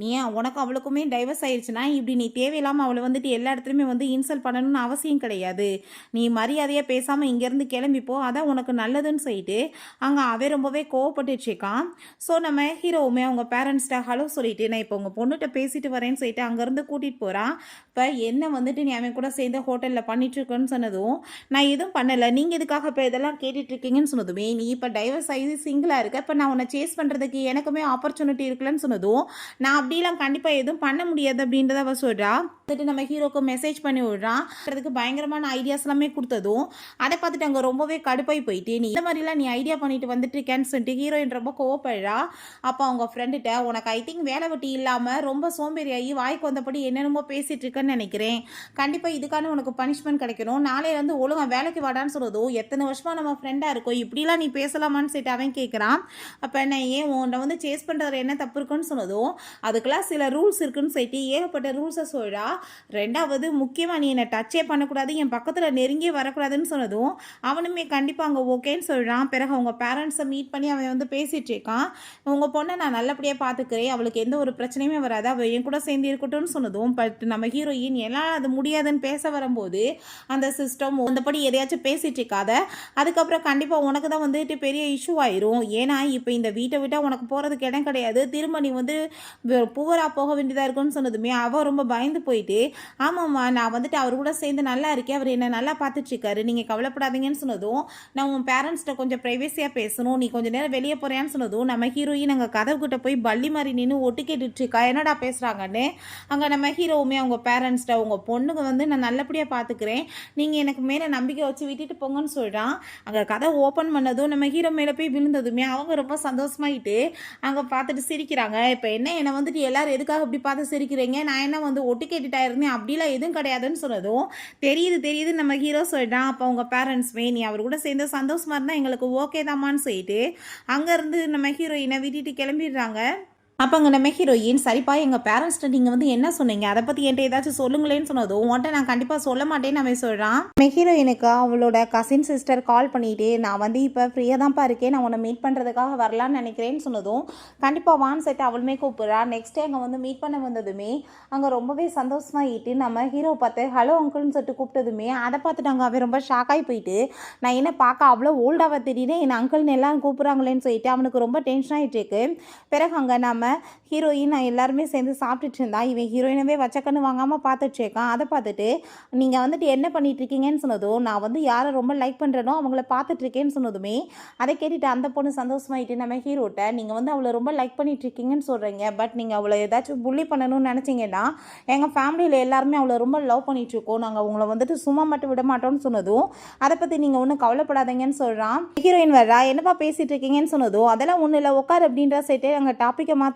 நீ உனக்கு அவளுக்குமே டைவர்ஸ் ஆயிடுச்சுன்னா இப்படி நீ தேவையில்லாமல் அவளை வந்துட்டு எல்லா இடத்துலையுமே வந்து இன்சல்ட் பண்ணணும்னு அவசியம் கிடையாது நீ மரியாதையாக பேசாமல் இங்கேருந்து கிளம்பிப்போ அதான் உனக்கு நல்லதுன்னு சொல்லிட்டு அங்கே அவன் ரொம்பவே கோவப்பட்டுச்சுக்கான். ஸோ நம்ம ஹீரோவுமே அவங்க பேரண்ட்ஸ்கிட்ட ஹலோ சொல்லிட்டு நான் இப்போ உங்கள் பொண்ணுகிட்ட பேசிட்டு வரேன்னு சொல்லிட்டு அங்கேருந்து கூட்டிகிட்டு போகிறான். இப்போ என்ன வந்துட்டு நீ அவன் கூட சேர்ந்து ஹோட்டலில் பண்ணிட்டுருக்கேன்னு சொன்னதும் நான் எதுவும் பண்ணலை நீங்கள் எதுக்காக இப்போ இதெல்லாம் கேட்டுட்ருக்கீங்கன்னு சொன்னதுமே நீ இப்போ டைவர்ஸ் ஆகி சிங்கிளாக இருக்க இப்போ நான் உன்னை சேஸ் பண்ணுறதுக்கு எனக்குமே ஆப்பர்ச்சுனிட்டி இருக்குல்லன்னு சொன்னதும் நான் அப்படிலாம் கண்டிப்பாக எதுவும் பண்ண முடியாது அப்படின்றத அவள் சொல்கிறா. வந்துட்டு நம்ம ஹீரோக்கு மெசேஜ் பண்ணி விடுறான். அதுக்கு பயங்கரமான ஐடியாஸ் எல்லாமே கொடுத்ததும் அதை பார்த்துட்டு அங்கே ரொம்பவே கடுப்பாய் போயிட்டு, நீ இந்த மாதிரிலாம் நீ ஐடியா பண்ணிட்டு வந்துட்டு இருக்கேன்னு சொல்லிட்டு ஹீரோயின் ரொம்ப கோவப்படுறா. அப்போ அவங்க ஃப்ரெண்டுகிட்ட, உனக்கு ஐ திங்க் வேலை வெட்டி இல்லாமல் ரொம்ப சோம்பேறியாகி வாய்க்கு வந்தபடி என்னென்னமோ பேசிட்டு இருக்கேன்னு நினைக்கிறேன். கண்டிப்பாக இதுக்கான உனக்கு பனிஷ்மெண்ட் கிடைக்கணும். நாளையில வந்து ஒழுங்காக வேலைக்கு வாடான்னு சொல்லுறதும், எத்தனை வருஷமா நம்ம ஃப்ரெண்டாக இருக்கோம், இப்படிலாம் நீ பேசலாமான்னு சொல்லிட்டு அவன் கேட்குறான். அப்போ என்ன ஏன் உன்னை வந்து சேஸ் பண்ணுறது என்ன தப்பு இருக்குன்னு சொன்னதும், அதுக்கெல்லாம் சில ரூல்ஸ் இருக்குன்னு சொல்லிட்டு ஏகப்பட்ட ரூல்ஸை சொல்கிறா. ரெண்டாவது முக்கியமாக நீ என்னை டச்சே பண்ணக்கூடாது, என் பக்கத்தில் நெருங்கியே வரக்கூடாதுன்னு சொன்னதும் அவனுமே கண்டிப்பாக அங்கே ஓகேன்னு சொல்கிறான். பிறகு அவங்க பேரண்ட்ஸை மீட் பண்ணி அவன் வந்து பேசிகிட்டு இருக்கான். உங்கள் பொண்ணை நான் நல்லபடியாக பார்த்துக்கிறேன், அவளுக்கு எந்த ஒரு பிரச்சனையுமே வராது, அவள் என் கூட சேர்ந்து இருக்கட்டும்னு சொன்னதும், பட் நம்ம ஹீரோயின் எல்லாம் அது முடியாதுன்னு பேச வரும்போது அந்த சிஸ்டம் அந்தபடி எதையாச்சும் பேசிகிட்டு இருக்காத, அதுக்கப்புறம் கண்டிப்பாக உனக்கு தான் வந்துட்டு பெரிய இஷ்யூ ஆயிரும். ஏன்னா இப்போ இந்த வீட்டை விட்டால் உனக்கு போகிறதுக்கு இடம் கிடையாது, திரும்ப நீ வந்து புவராக போக வேண்டியதாக இருக்குன்னு சொன்னதுமே அவள் ரொம்ப பயந்து போயிட்டு, ஆமாம்மா நான் வந்துட்டு அவர் கூட சேர்ந்து நல்லா இருக்கேன், அவர் என்ன நல்லா பார்த்துட்ருக்காரு, நீங்கள் கவலைப்படாதீங்கன்னு சொன்னதும், நான் உன் பேரண்ட்ஸ்கிட்ட கொஞ்சம் ப்ரைவேசியாக பேசணும், நீ கொஞ்சம் நேரம் வெளியே போகிறேன்னு சொன்னதும் நம்ம ஹீரோயின் அங்கே கதவுக்கிட்ட போய் பள்ளி மாதிரி நின்று ஒட்டு கேட்டுட்ருக்கா, என்னடா பேசுகிறாங்கன்னு. அங்கே நம்ம ஹீரோவுமே அவங்க பேரண்ட்ஸ்கிட்ட, உங்கள் பொண்ணுங்க வந்து நான் நல்லபடியாக பார்த்துக்கிறேன், நீங்கள் எனக்கு மேலே நம்பிக்கை வச்சு விட்டுட்டு போங்கன்னு சொல்கிறான். அங்கே கதை ஓப்பன் பண்ணதும் நம்ம ஹீரோ மேலே போய் விழுந்ததுமே அவங்க ரொம்ப சந்தோஷமாயிட்டு அங்கே பார்த்துட்டு சிரிக்கிறாங்க. இப்போ என்ன என்னை வந்துட்டு எல்லோரும் எதுக்காக இப்படி பார்த்து சிரிக்கிறீங்க, நான் என்ன வந்து ஒட்டு கேட்டுட்டா இருந்தேன், அப்படிலாம் எதுவும் கிடையாதுன்னு சொன்னதும், தெரியுது நம்ம ஹீரோ சொல்லிட்டான். அப்போ அவங்க பேரண்ட்ஸ்மே நீ அவர் கூட சேர்ந்து சந்தோஷமாக இருந்தால் எங்களுக்கு ஓகே தாமான்னு சொல்லிட்டு அங்கேருந்து நம்ம ஹீரோயினை விட்டுட்டு கிளம்பிடுறாங்க. அப்போ அங்கே நம்ம ஹீரோயின், சரிப்பா எங்கள் பேரண்ட்ஸ்கிட்ட நீங்கள் வந்து என்ன சொன்னீங்க, அதை பற்றி என்கிட்ட ஏதாச்சும் சொல்லுங்களேன்னு சொன்னதும், உன்ட்ட நான் கண்டிப்பாக சொல்ல மாட்டேன்னு அவன் சொல்கிறான். நம்ம ஹீரோயினுக்கு அவளோட கசின் சிஸ்டர் கால் பண்ணிட்டு, நான் வந்து இப்போ ஃப்ரீயாக தான்ப்பா இருக்கேன், நான் உன்னை மீட் பண்ணுறதுக்காக வரலான்னு நினைக்கிறேன்னு சொன்னதும், கண்டிப்பாக வான்னு சொல்லிட்டு அவளுமே கூப்பிட்றா. நெக்ஸ்ட் டே அங்கே வந்து மீட் பண்ண வந்ததுமே அங்கே ரொம்பவே சந்தோஷமாகிட்டு நம்ம ஹீரோ பார்த்து ஹலோ அங்கிள்னு சொல்லிட்டு கூப்பிட்டதுமே அதை பார்த்துட்டு அங்கே அவன் ரொம்ப ஷாக்காகி போயிட்டு, நான் என்ன பார்க்க அவ்வளோ ஓல்டாக திடீர்னு என் அங்கிள்னு எல்லாம் கூப்பிட்றாங்களேன்னு சொல்லிட்டு அவனுக்கு ரொம்ப டென்ஷன் ஆகிட்டு இருக்கு. பிறகு அங்கே நம்ம ஹீரோயின் எல்லாருமே சேர்ந்து சாப்பிட்டுட்டு இருந்தா. இவன் ஹீரோயினவே வச்சக்கண்ணு வாங்காமல் பார்த்துட்டு இருக்கான். அதை பார்த்துட்டு நீங்கள் வந்துட்டு என்ன பண்ணிட்டு இருக்கீங்கன்னு சொன்னதும், நான் வந்து யாரை ரொம்ப லைக் பண்ணுறனோ அவங்கள பார்த்துட்டு இருக்கேன்னு சொன்னதுமே அதை கேட்டுட்டு அந்த பொண்ணு சந்தோஷமாயிட்டு நம்ம ஹீரோட்ட, நீங்கள் வந்து அவளை ரொம்ப லைக் பண்ணிட்டு இருக்கீங்கன்னு சொல்கிறீங்க, பட் நீங்கள் அவளை ஏதாச்சும் புள்ளி பண்ணணும்னு நினச்சிங்கன்னா எங்கள் ஃபேமிலியில் எல்லாருமே அவளை ரொம்ப லவ் பண்ணிட்டு இருக்கோம், நாங்கள் உங்களை வந்துட்டு சும்மா மட்டும் விட மாட்டோம்னு சொன்னதும், அதை பற்றி நீங்கள் ஒன்றும் கவலைப்படாதீங்கன்னு சொல்கிறான். ஹீரோயின் வர்றா, என்னப்பா பேசிட்டு இருக்கீங்கன்னு சொன்னதும், அதெல்லாம் ஒன்றும் இல்லை உட்கார் அப்படின்ற சைட்டே அங்கே டாப்பிக்கை மாற்றுறாங்க.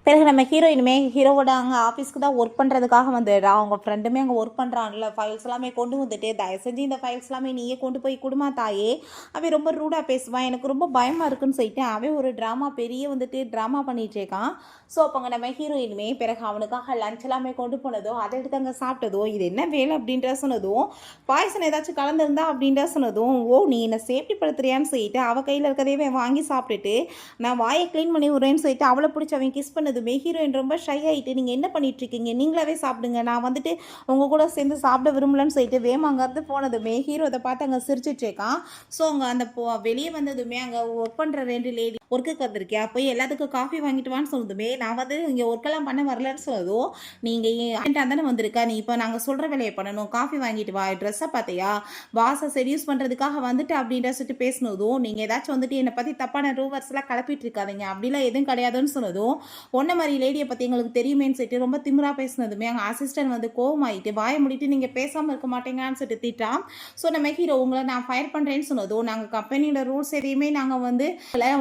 பிறகு நம்ம ஹீரோயினுமே ஹீரோவோட அங்கே ஆஃபீஸ்க்கு தான் ஒர்க் பண்ணுறதுக்காக வந்துடுறா. அவங்க ஃப்ரெண்டுமே அங்கே ஒர்க் பண்ணுறான்ல, ஃபைல்ஸ் எல்லாமே கொண்டு வந்துட்டு, தயவு செஞ்சு இந்த ஃபைல்ஸ் எல்லாமே நீயே கொண்டு போய் குடுமா தாயே, அவன் ரொம்ப ரூடாக பேசுவான், எனக்கு ரொம்ப பயமாக இருக்குன்னு சொல்லிட்டு அவன் ஒரு ட்ராமா பெரிய வந்துட்டு ட்ராமா பண்ணிகிட்டு இருக்கான். ஸோ அப்போ அங்கே நம்ம ஹீரோயினுமே பிறகு அவனுக்காக லஞ்ச் எல்லாமே கொண்டு போனதோ அதை எடுத்து அங்கே சாப்பிட்டதோ, இது என்ன வேலை அப்படின்ற சொன்னதும், பாய்சன் ஏதாச்சும் கலந்துருந்தா அப்படின்ற சொன்னதும், ஓ நீ என்னை சேஃப்டி படுத்துறியான்னு சொல்லிட்டு அவள் கையில் இருக்கிறதே வாங்கி சாப்பிட்டுட்டு நான் வாயை க்ளீன் பண்ணி விட்றேன்னு சொல்லிட்டு அவளை பிடிச்சி அவன் கிஸ் பண்ண அதுமே ஹீரோயின் ரொம்ப ஷை ஆகிட்டு, நீங்கள் என்ன பண்ணிகிட்ருக்கீங்க, நீங்களாவே சாப்பிடுங்க, நான் வந்துட்டு உங்கள் கூட சேர்ந்து சாப்பிட விரும்பலன்னு சொல்லிட்டு வேமாங்கிறது போனதுமே ஹீரோ அதை பார்த்து அங்கே சிரிச்சிட்ருக்கான். ஸோ அங்கே அந்த வெளியே வந்ததுமே அங்கே ஒர்க் பண்ணுற 2 லேடி ஒர்க்குக்கு வந்திருக்கேன், போய் எல்லாத்துக்கும் காஃபி வாங்கிட்டு வான்னு சொன்னதுமே, நான் வந்து இங்கே ஒர்க்கெல்லாம் பண்ண வரலன்னு சொன்னதும், நீங்கள் ஏன்ட்டா தானே வந்திருக்கா, நீ இப்போ நாங்கள் சொல்கிற வேலையை பண்ணணும், காஃபி வாங்கிட்டு வா, ட்ரெஸ்ஸை பார்த்தியா, பாஸை செடியூஸ் பண்ணுறதுக்காக வந்துட்டு அப்படின்ற சொல்லிட்டு பேசினதும், நீங்கள் ஏதாச்சும் வந்துட்டு என்னை பற்றி தப்பான ரூவர்ஸ்லாம் கிளப்பிட்டு இருக்காதீங்க, அப்படிலாம் எதுவும் கிடையாதுன்னு சொன்னதும், ஒன்றை மாதிரி லேடியை பற்றி எங்களுக்கு தெரியுமேன்னு சொல்லிட்டு ரொம்ப திமிரா பேசினதுமே அங்கே அசிஸ்டன்ட் வந்து கோவமாயிட்டு, வாயை முடிட்டு நீங்கள் பேசாமல் இருக்க மாட்டேங்கன்னு சொல்லிட்டு திட்டான். ஸோ நம்ம ஹீரோ உங்களை நான் ஃபயர் பண்ணுறேன்னு சொன்னதும், நாங்கள் கம்பெனியோட ரூல்ஸ் எதையுமே நாங்கள் வந்து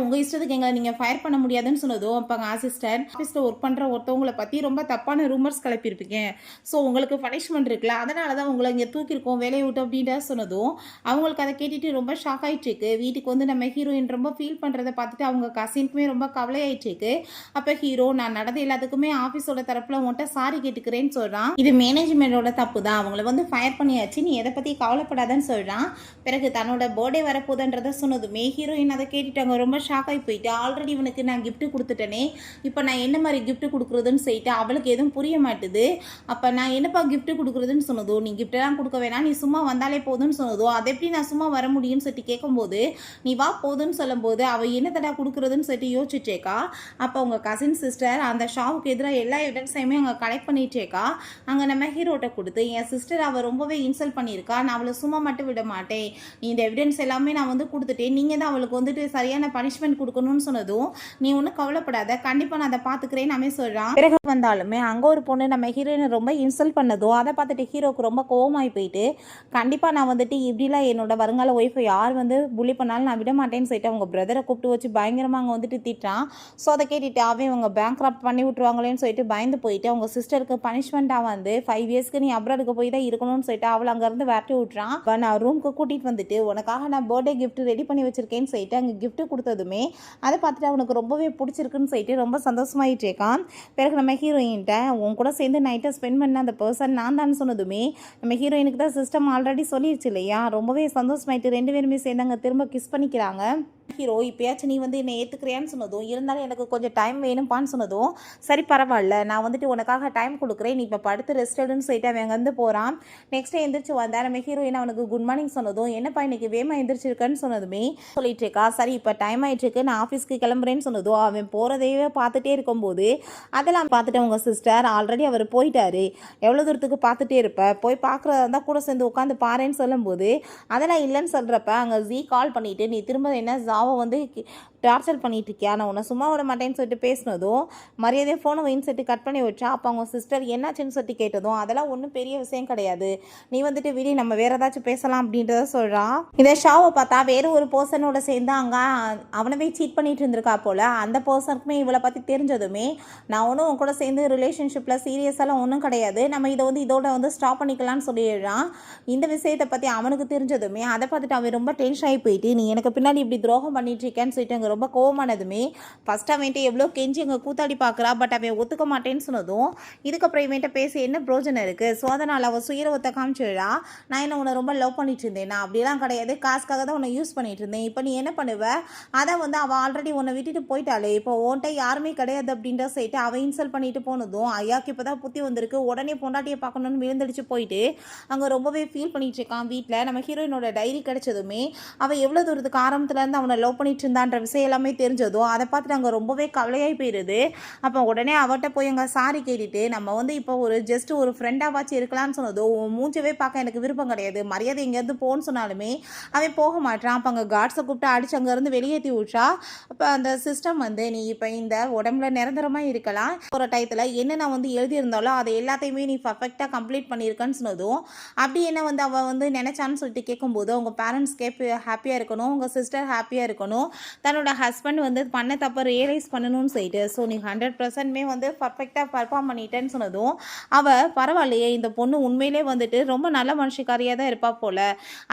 உங்கள் இஷ்டத்துக்கு எங்களை நீங்கள் ஃபயர் பண்ண முடியாதுன்னு சொன்னதும், அப்போ அங்கே அசிஸ்டன்ட் ஆஃபீஸில் ஒர்க் பண்ணுற ஒருத்தவங்களை பற்றி ரொம்ப தப்பான ரூமர்ஸ் கிளப்பியிருப்பீங்க, ஸோ உங்களுக்கு பனிஷ்மெண்ட் இருக்குல்ல, அதனால தான் உங்களை இங்கே தூக்கியிருக்கோம் வேலையை விட்டு அப்படின்ற சொன்னதும், அவங்களுக்கு அதை கேட்டுட்டு ரொம்ப ஷாக் ஆகிட்டுருக்கு. வீட்டுக்கு வந்து நம்ம ஹீரோயின் ரொம்ப ஃபீல் பண்ணுறதை பார்த்துட்டு அவங்க கசினுக்குமே ரொம்ப கவலையாயிட்டுருக்கு. அப்போ ஹீரோ, நான் நடந்த எல்லாத்துக்குமே ஆஃபீஸோட தரப்பில் உன்கிட்ட சாரி கேட்டுக்கிறேன்னு சொல்கிறான். இது மேனேஜ்மெண்டோட தப்பு தான், அவங்கள வந்து ஃபயர் பண்ணியாச்சு, நீ எதை பற்றி கவலைப்படாதன்னு சொல்கிறான். பிறகு தன்னோட பர்த்டே வரப்போதுன்றதை சொன்னதுமே ஹீரோயின் அதை கேட்டுட்டாங்க, ரொம்ப ஷாக் ஆகி போயிட்டு, ஆல்ரெடி இவனுக்கு நான் கிஃப்ட் கொடுத்துட்டேனே, இப்போ நான் என்ன மாதிரி கிஃப்ட் கொடுக்குறதுன்னு சொல்லிட்டு அவளுக்கு எதுவும் புரிய மாட்டுது. அப்போ நான் என்னப்பா கிஃப்ட் கொடுக்குறதுன்னு சொன்னதோ, நீ கிஃப்டெல்லாம் கொடுக்க வேணாம், நீ சும்மா வந்தாலே போதும்னு சொன்னதோ, அதை எப்படி நான் சும்மா வர முடியும்னு சொல்லிட்டு கேட்கும்போது, நீ வா போதுன்னு சொல்லும்போது அவள் என்ன தடா கொடுக்குறதுன்னு சொல்லிட்டு யோசிச்சுட்டேக்கா. அப்போ அவங்க கசின் சிஸ்டர் அந்த ஷாவுக்கு எதிராக எல்லா எவிடன்ஸையுமே அங்கே கலெக்ட் பண்ணிட்டேக்கா. அங்கே நம்ம ஹீரோட்ட கொடுத்து, என் சிஸ்டர் அவள் ரொம்பவே இன்சல்ட் பண்ணியிருக்கா, நான் அவளை சும்மா மட்டும் விட மாட்டேன், நீ இந்த எவிடன்ஸ் எல்லாமே நான் வந்து கொடுத்துட்டேன், நீங்கள் தான் அவளுக்கு வந்துட்டு சரியான பனிஷ்மெண்ட் கொடுக்கணும்னு சொன்னதும் நீ ஒன்றும் கவலைப்படாத, கண்டிப்பாக நான் அதை பார்த்துக்கிறேன்னு அவன் சொல்கிறான். பிறகு வந்தாலுமே அங்கே ஒரு பொண்ணு நம்ம ஹீரோயினை ரொம்ப இன்சல்ட் பண்ணதும் அதை பார்த்துட்டு ஹீரோவுக்கு ரொம்ப கோவமாகி போயிட்டு, கண்டிப்பாக நான் வந்துட்டு இப்படிலாம் என்னோட வருங்கால ஒய்ஃபை யார் வந்து புள்ளி பண்ணாலும் நான் விட மாட்டேன்னு சொல்லிட்டு அவங்க பிரதரை கூப்பிட்டு வச்சு பயங்கரமாக அங்கே வந்துட்டு திட்டான். ஸோ அதை கேட்டுட்டு அவன் அவங்க பேங்க்ராப்ட் பண்ணி விட்டுருவாங்களேன்னு சொல்லிட்டு பயந்து போயிட்டு அவங்க சிஸ்டருக்கு பனிஷ்மெண்ட்டாக வந்து 5 இயர்ஸ்க்கு நீ அப்ராடுக்கு போய் தான் இருக்கணும்னு சொல்லிட்டு அவளை அங்கேருந்து விரட்டி விட்றான். நான் ரூமுக்கு கூட்டிகிட்டு வந்துட்டு உனக்காக நான் பர்த்டே கிஃப்ட் ரெடி பண்ணி வச்சிருக்கேன்னு சொல்லிட்டு அங்கே கிஃப்ட் கொடுத்ததுமே அதை பார்த்துட்டு அவனுக்கு ரொம்பவே பிடிச்சிருக்குன்னு சொல்லிட்டு ரொம்ப சந்தோஷமாயிட்டு இருக்கான். பிறகு நம்ம ஹீரோயின்ட்ட உன் கூட சேர்ந்து நைட்டை ஸ்பெண்ட் பண்ண அந்த பர்சன் நான் தான் சொன்னதுமே நம்ம ஹீரோயினுக்கு தான் சிஸ்டம் ஆல்ரெடி சொல்லிடுச்சு இல்லையா, ரொம்பவே சந்தோஷமாயிட்டு 2 பேருமே சேர்ந்து அங்கே திரும்ப கிஸ் பண்ணிக்கிறாங்க. ஹீரோ இப்போயாச்சும் நீ வந்து என்னை ஏற்றுக்கிறியான்னு சொன்னதும், இருந்தாலும் எனக்கு கொஞ்சம் டைம் வேணும்ப்பான்னு சொன்னதும், சரி பரவாயில்ல நான் வந்துட்டு உனக்காக டைம் கொடுக்குறேன், நீ இப்போ படுத்து ரெஸ்ட் எடுன்னு சொல்லிட்டு அவன் அங்கேருந்து போகிறான். நெக்ஸ்ட் டே எந்திரிச்சு வந்தா நம்ம ஹீரோயின் அவனுக்கு குட் மார்னிங் சொன்னதும், என்னப்பா இன்னைக்கு வேமா எந்திரிச்சிருக்கன்னு சொன்னதுமே சொல்லிட்டு இருக்கா. சரி இப்போ டைம் ஆகிட்டுருக்கு நான் ஆஃபீஸ்க்கு கிளம்புறேன்னு சொன்னதும், அவன் போகிறதையே பார்த்துட்டே இருக்கும்போது அதெல்லாம் பார்த்துட்டு அவங்க சிஸ்டர் ஆல்ரெடி அவர் போயிட்டாரு, எவ்வளோ தூரத்துக்கு பார்த்துட்டே இருப்ப, போய் பார்க்குறதா இருந்தால் கூட சேர்ந்து உட்காந்து பாருன்னு சொல்லும்போது அதெல்லாம் இல்லைன்னு சொல்கிறப்ப அங்கே ஜீ கால் பண்ணிவிட்டு நீ திரும்ப என்ன ஜாவை வந்து டார்ச்சர் பண்ணிட்டு இருக்கியா, நான் உன்னை சும்மா விட மாட்டேன்னு சொல்லிட்டு பேசினதும் மரியாதையை ஃபோனை வைன்னு சொல்லிட்டு கட் பண்ணி வச்சா. அப்போ அவங்க சிஸ்டர் என்னாச்சுன்னு சொல்லிட்டு கேட்டதும் அதெல்லாம் ஒன்றும் பெரிய விஷயம் கிடையாது, நீ வந்துட்டு விடி நம்ம வேறு ஏதாச்சும் பேசலாம் அப்படின்றத சொல்கிறான். இதை ஷாவை பார்த்தா வேறு ஒரு பர்சனோட சேர்ந்து அங்கே அவனவே சீட் பண்ணிட்டு இருந்திருக்கா போல். அந்த பர்சனுக்குமே இவளை பற்றி தெரிஞ்சதுமே நான் ஒன்றும் உன் கூட சேர்ந்து ரிலேஷன்ஷிப்பில் சீரியஸெல்லாம் ஒன்றும் கிடையாது, நம்ம இதை வந்து இதோட வந்து ஸ்டாப் பண்ணிக்கலாம்னு சொல்லிடுறான். இந்த விஷயத்தை பற்றி அவனுக்கு தெரிஞ்சதுமே அதை பார்த்துட்டு அவன் ரொம்ப டென்ஷன் ஆகி போயிட்டு நீ எனக்கு பின்னாடி இப்படி துரோகம் பண்ணிட்டு இருக்கேன்னு சொல்லிட்டு அங்கே ரொம்ப கோவமானதுமே ஃபஸ்ட்டு அவன்ட்டு எவ்வளோ கெஞ்சி அங்கே கூத்தாடி பார்க்குறா. பட் அவன் ஒத்துக்க மாட்டேன்னு சொன்னதும் இதுக்கப்புறம் இவன்ட்ட பேசி என்ன பிரோஜனம் இருக்குது, ஸோ அதனால் அவள் சுயரவத்தை காமிச்சிடா. நான் என்ன உன்னை ரொம்ப லவ் பண்ணிட்டு இருந்தேன், நான் அப்படிலாம் கிடையாது, காசுக்காக தான் உன்னை யூஸ் பண்ணிட்டு இருந்தேன், இப்போ நீ என்ன பண்ணுவ, அதை வந்து அவள் ஆல்ரெடி உன்னை விட்டுட்டு போயிட்டாளே, இப்போ உன்ட்ட யாருமே கிடையாது அப்படின்ற சைட்டு அவன் இன்சல்ட் பண்ணிட்டு போனதும் ஐயாக்கு இப்போ தான் புத்தி வந்திருக்கு, உடனே பொண்டாட்டியை பார்க்கணுன்னு விழுந்தடிச்சு போயிட்டு அங்கே ரொம்பவே ஃபீல் பண்ணிட்டு இருக்கான். வீட்டில் நம்ம ஹீரோயினோட டைரி கிடைச்சதுமே அவள் எவ்வளோ தூரத்துக்கு ஆரம்பத்துலேருந்து அவனை லவ் பண்ணிட்டு இருந்தான்ற விஷயம் எல்லாமே தெரிஞ்சதும் அதை பார்த்துட்டு அங்கே ரொம்பவே கவலையாகி போயிடுது. அப்போ உடனே அவட்ட போய் அங்கே சாரி கேட்டுட்டு நம்ம வந்து இப்போ ஒரு ஜஸ்ட் ஒரு ஃப்ரெண்டாவாச்சும் இருக்கலாம்னு சொன்னதோ மூஞ்சவே பார்க்க எனக்கு விருப்பம் கிடையாது, மரியாதை இங்கேருந்து போன்னு சொன்னாலுமே அவன் போக மாட்டான். அப்போ அங்கே கார்ட்ஸை கூப்பிட்டு அடிச்சு அங்கேருந்து வெளியேற்றி விட்றா. அப்போ அந்த சிஸ்டம் வந்து நீ இப்போ இந்த உடம்புல நிரந்தரமாக இருக்கலாம், ஒரு டயத்தில் என்ன நான் வந்து எழுதியிருந்தாலும் அதை எல்லாத்தையுமே நீ பர்ஃபெக்டாக கம்ப்ளீட் பண்ணியிருக்கேன்னு சொன்னதும் அப்படி என்ன வந்து அவள் வந்து நினச்சான்னு சொல்லிட்டு கேட்கும்போது அவங்க பேரண்ட்ஸ் ஹாப்பியாக இருக்கணும், உங்கள் சிஸ்டர் ஹாப்பியாக இருக்கணும், தன்னோட ஹஸ்பண்ட் வந்து பண்ண தப்பை ரியலைஸ் பண்ணணும்னு சொல்லிட்டு ஸோ நீ 100% வந்து பர்ஃபெக்டாக பர்ஃபார்ம் பண்ணிட்டேன்னு சொன்னதும் அவள் பரவாயில்லையே இந்த பொண்ணு உண்மையிலே வந்துட்டு ரொம்ப நல்ல மனுஷக்காரியாக தான் இருப்பா போல்,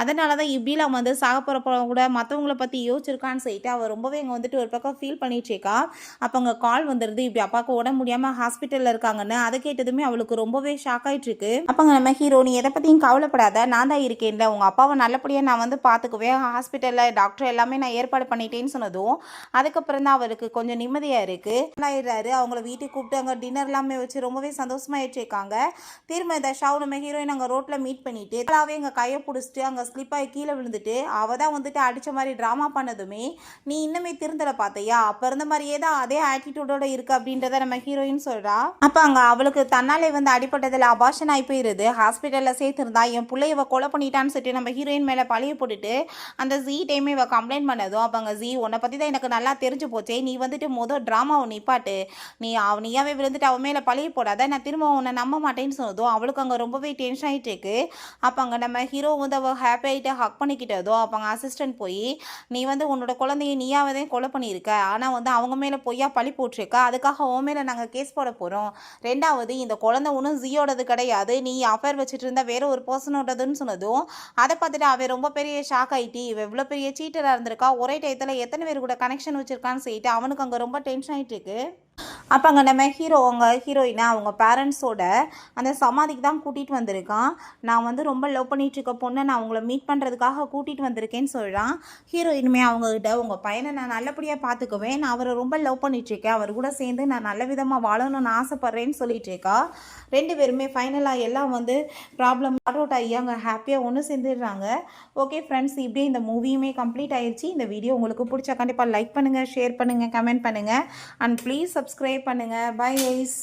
அதனால தான் இப்படிலாம் வந்து சாக போகிறப்ப கூட மற்றவங்கள பற்றி யோசிச்சிருக்கான்னு சொல்லிட்டு அவள் ரொம்பவே இங்கே வந்துட்டு ஒரு பக்கம் ஃபீல் பண்ணிட்டுருக்கா. அப்போ அங்கே கால் வந்துடுது இப்படி அப்பாவுக்கு உடம்பு முடியாமல் ஹாஸ்பிட்டலில் இருக்காங்கன்னு. அதை கேட்டதுமே அவளுக்கு ரொம்பவே ஷாக் ஆகிட்டுருக்கு. அப்போங்க நம்ம ஹீரோ நீ எதை பற்றியும் கவலைப்படாத, நான் தான் இருக்கேன்ல, உங்கள் அப்பாவை நல்லபடியாக நான் வந்து பார்த்துக்குவேன், ஹாஸ்பிட்டலில் டாக்டர் எல்லாமே நான் ஏற்பாடு பண்ணிட்டேன்னு சொன்னதும் அதுக்கப்புறம் தான் அவருக்கு கொஞ்சம் நிம்மதியாக இருக்குது. ஆயிடுறாரு. அவங்கள வீட்டுக்கு கூப்பிட்டு அங்கே டின்னர் எல்லாமே வச்சு ரொம்பவே சந்தோஷமாயிட்டு இருக்காங்க. திரும்ப இந்த ஷாவ் நம்ம ஹீரோயின் அங்கே ரோட்டில் மீட் பண்ணிட்டு எல்லாவே எங்கள் கையை பிடிச்சிட்டு அங்கே ஸ்லிப் ஆகி கீழே விழுந்துட்டு அவள் தான் வந்துட்டு அடித்த மாதிரி ட்ராமா பண்ணதுமே நீ இன்னுமே திருந்தலை பார்த்தியா, அப்போ இருந்த மாதிரியே தான் அதே ஆட்டிடியூடோட இருக்குது அப்படின்றத நம்ம ஹீரோயின் சொல்கிறா. அப்போ அங்கே அவளுக்கு தன்னாலே வந்து அடிப்பட்டதில் அபார்ஷன் ஆகி போயிடுது. ஹாஸ்பிட்டலில் சேர்த்துருந்தா என் பிள்ளை இவ கொலை பண்ணிட்டான்னு சொல்லிட்டு நம்ம ஹீரோயின் மேலே பழிய போட்டுட்டு அந்த ஜீ டைமே இவ கம்ப்ளைண்ட் பண்ணதும் அப்போ அங்கே ஜீ உன்னை பற்றி தான் எனக்கு நல்லா தெரிஞ்சு போச்சே, நீ வந்துட்டு மொதல் ட்ராமாவை நிப்பாட்டு, நீயாவே விழுந்துட்டு அவன் மேலே பழிய போடாத, நான் திரும்ப உன்னை நம்ப மாட்டேன்னு சொன்னதும் அவளுக்கு அங்கே ரொம்பவே டென்ஷன் ஆகிட்டு இருக்கு. அப்போ அங்கே நம்ம ஹீரோ வந்து அவள் ஹாப்பி ஆகிட்டு ஹக் பண்ணிக்கிட்டதோ அப்போ அங்கே அசிஸ்டன்ட் போய் நீ வந்து உன்னோட குழந்தைய நீயாவே தான் கொலை பண்ணியிருக்க, ஆனால் வந்து அவங்க மேலே பொய்யா பழி போட்டிருக்க, அதுக்காக உன் மேலே நாங்கள் கேஸ் போட போகிறோம், ரெண்டாவது இந்த குழந்தை ஒன்றும் ஜியோடது கிடையாது, நீ அஃபேர் வச்சுட்டு இருந்தா வேற ஒரு பர்சனோடதுன்னு சொன்னதும் அதை பார்த்துட்டு அவன் ரொம்ப பெரிய ஷாக் ஆகிட்டு இவ எவ்வளோ பெரிய சீட்டராக இருந்திருக்கா, ஒரே டயத்தில் எத்தனை பேர் கூட கனெக்ஷன் வச்சுருக்கான்னு சொல்லிட்டு அவனுக்கு அங்கே ரொம்ப டென்ஷன் ஆகிட்டு இருக்கு. அப்போ அங்கே நம்ம ஹீரோயினை அவங்க பேரண்ட்ஸோட அந்த சமாதிக்கு தான் கூட்டிகிட்டு வந்திருக்கான். நான் வந்து ரொம்ப லவ் பண்ணிகிட்ருக்க பொண்ணை நான் அவங்கள மீட் பண்ணுறதுக்காக கூட்டிகிட்டு வந்திருக்கேன்னு சொல்கிறான். ஹீரோயினுமே அவங்ககிட்ட உங்கள் பையனை நான் நல்லபடியாக பார்த்துக்குவேன், நான் அவரை ரொம்ப லவ் பண்ணிகிட்ருக்கேன், அவர் கூட சேர்ந்து நான் நல்ல விதமாக வாழணும்னு ஆசைப்பட்றேன்னு சொல்லிட்டு இருக்கா. 2 பேருமே ஃபைனலாக எல்லாம் வந்து ப்ராப்ளம் சார்ட் அவுட் ஆகி அங்கே ஹாப்பியாக ஒன்று சேர்ந்துடுறாங்க. ஓகே ஃப்ரெண்ட்ஸ், இப்படியே இந்த மூவியுமே கம்ப்ளீட் ஆயிடுச்சு. இந்த வீடியோ உங்களுக்கு பிடிச்சா கண்டிப்பாக லைக் பண்ணுங்கள், ஷேர் பண்ணுங்கள், கமெண்ட் பண்ணுங்கள் அண்ட் ப்ளீஸ் சப்ஸ்கிரைப் பண்ணுங்கள். Bye guys.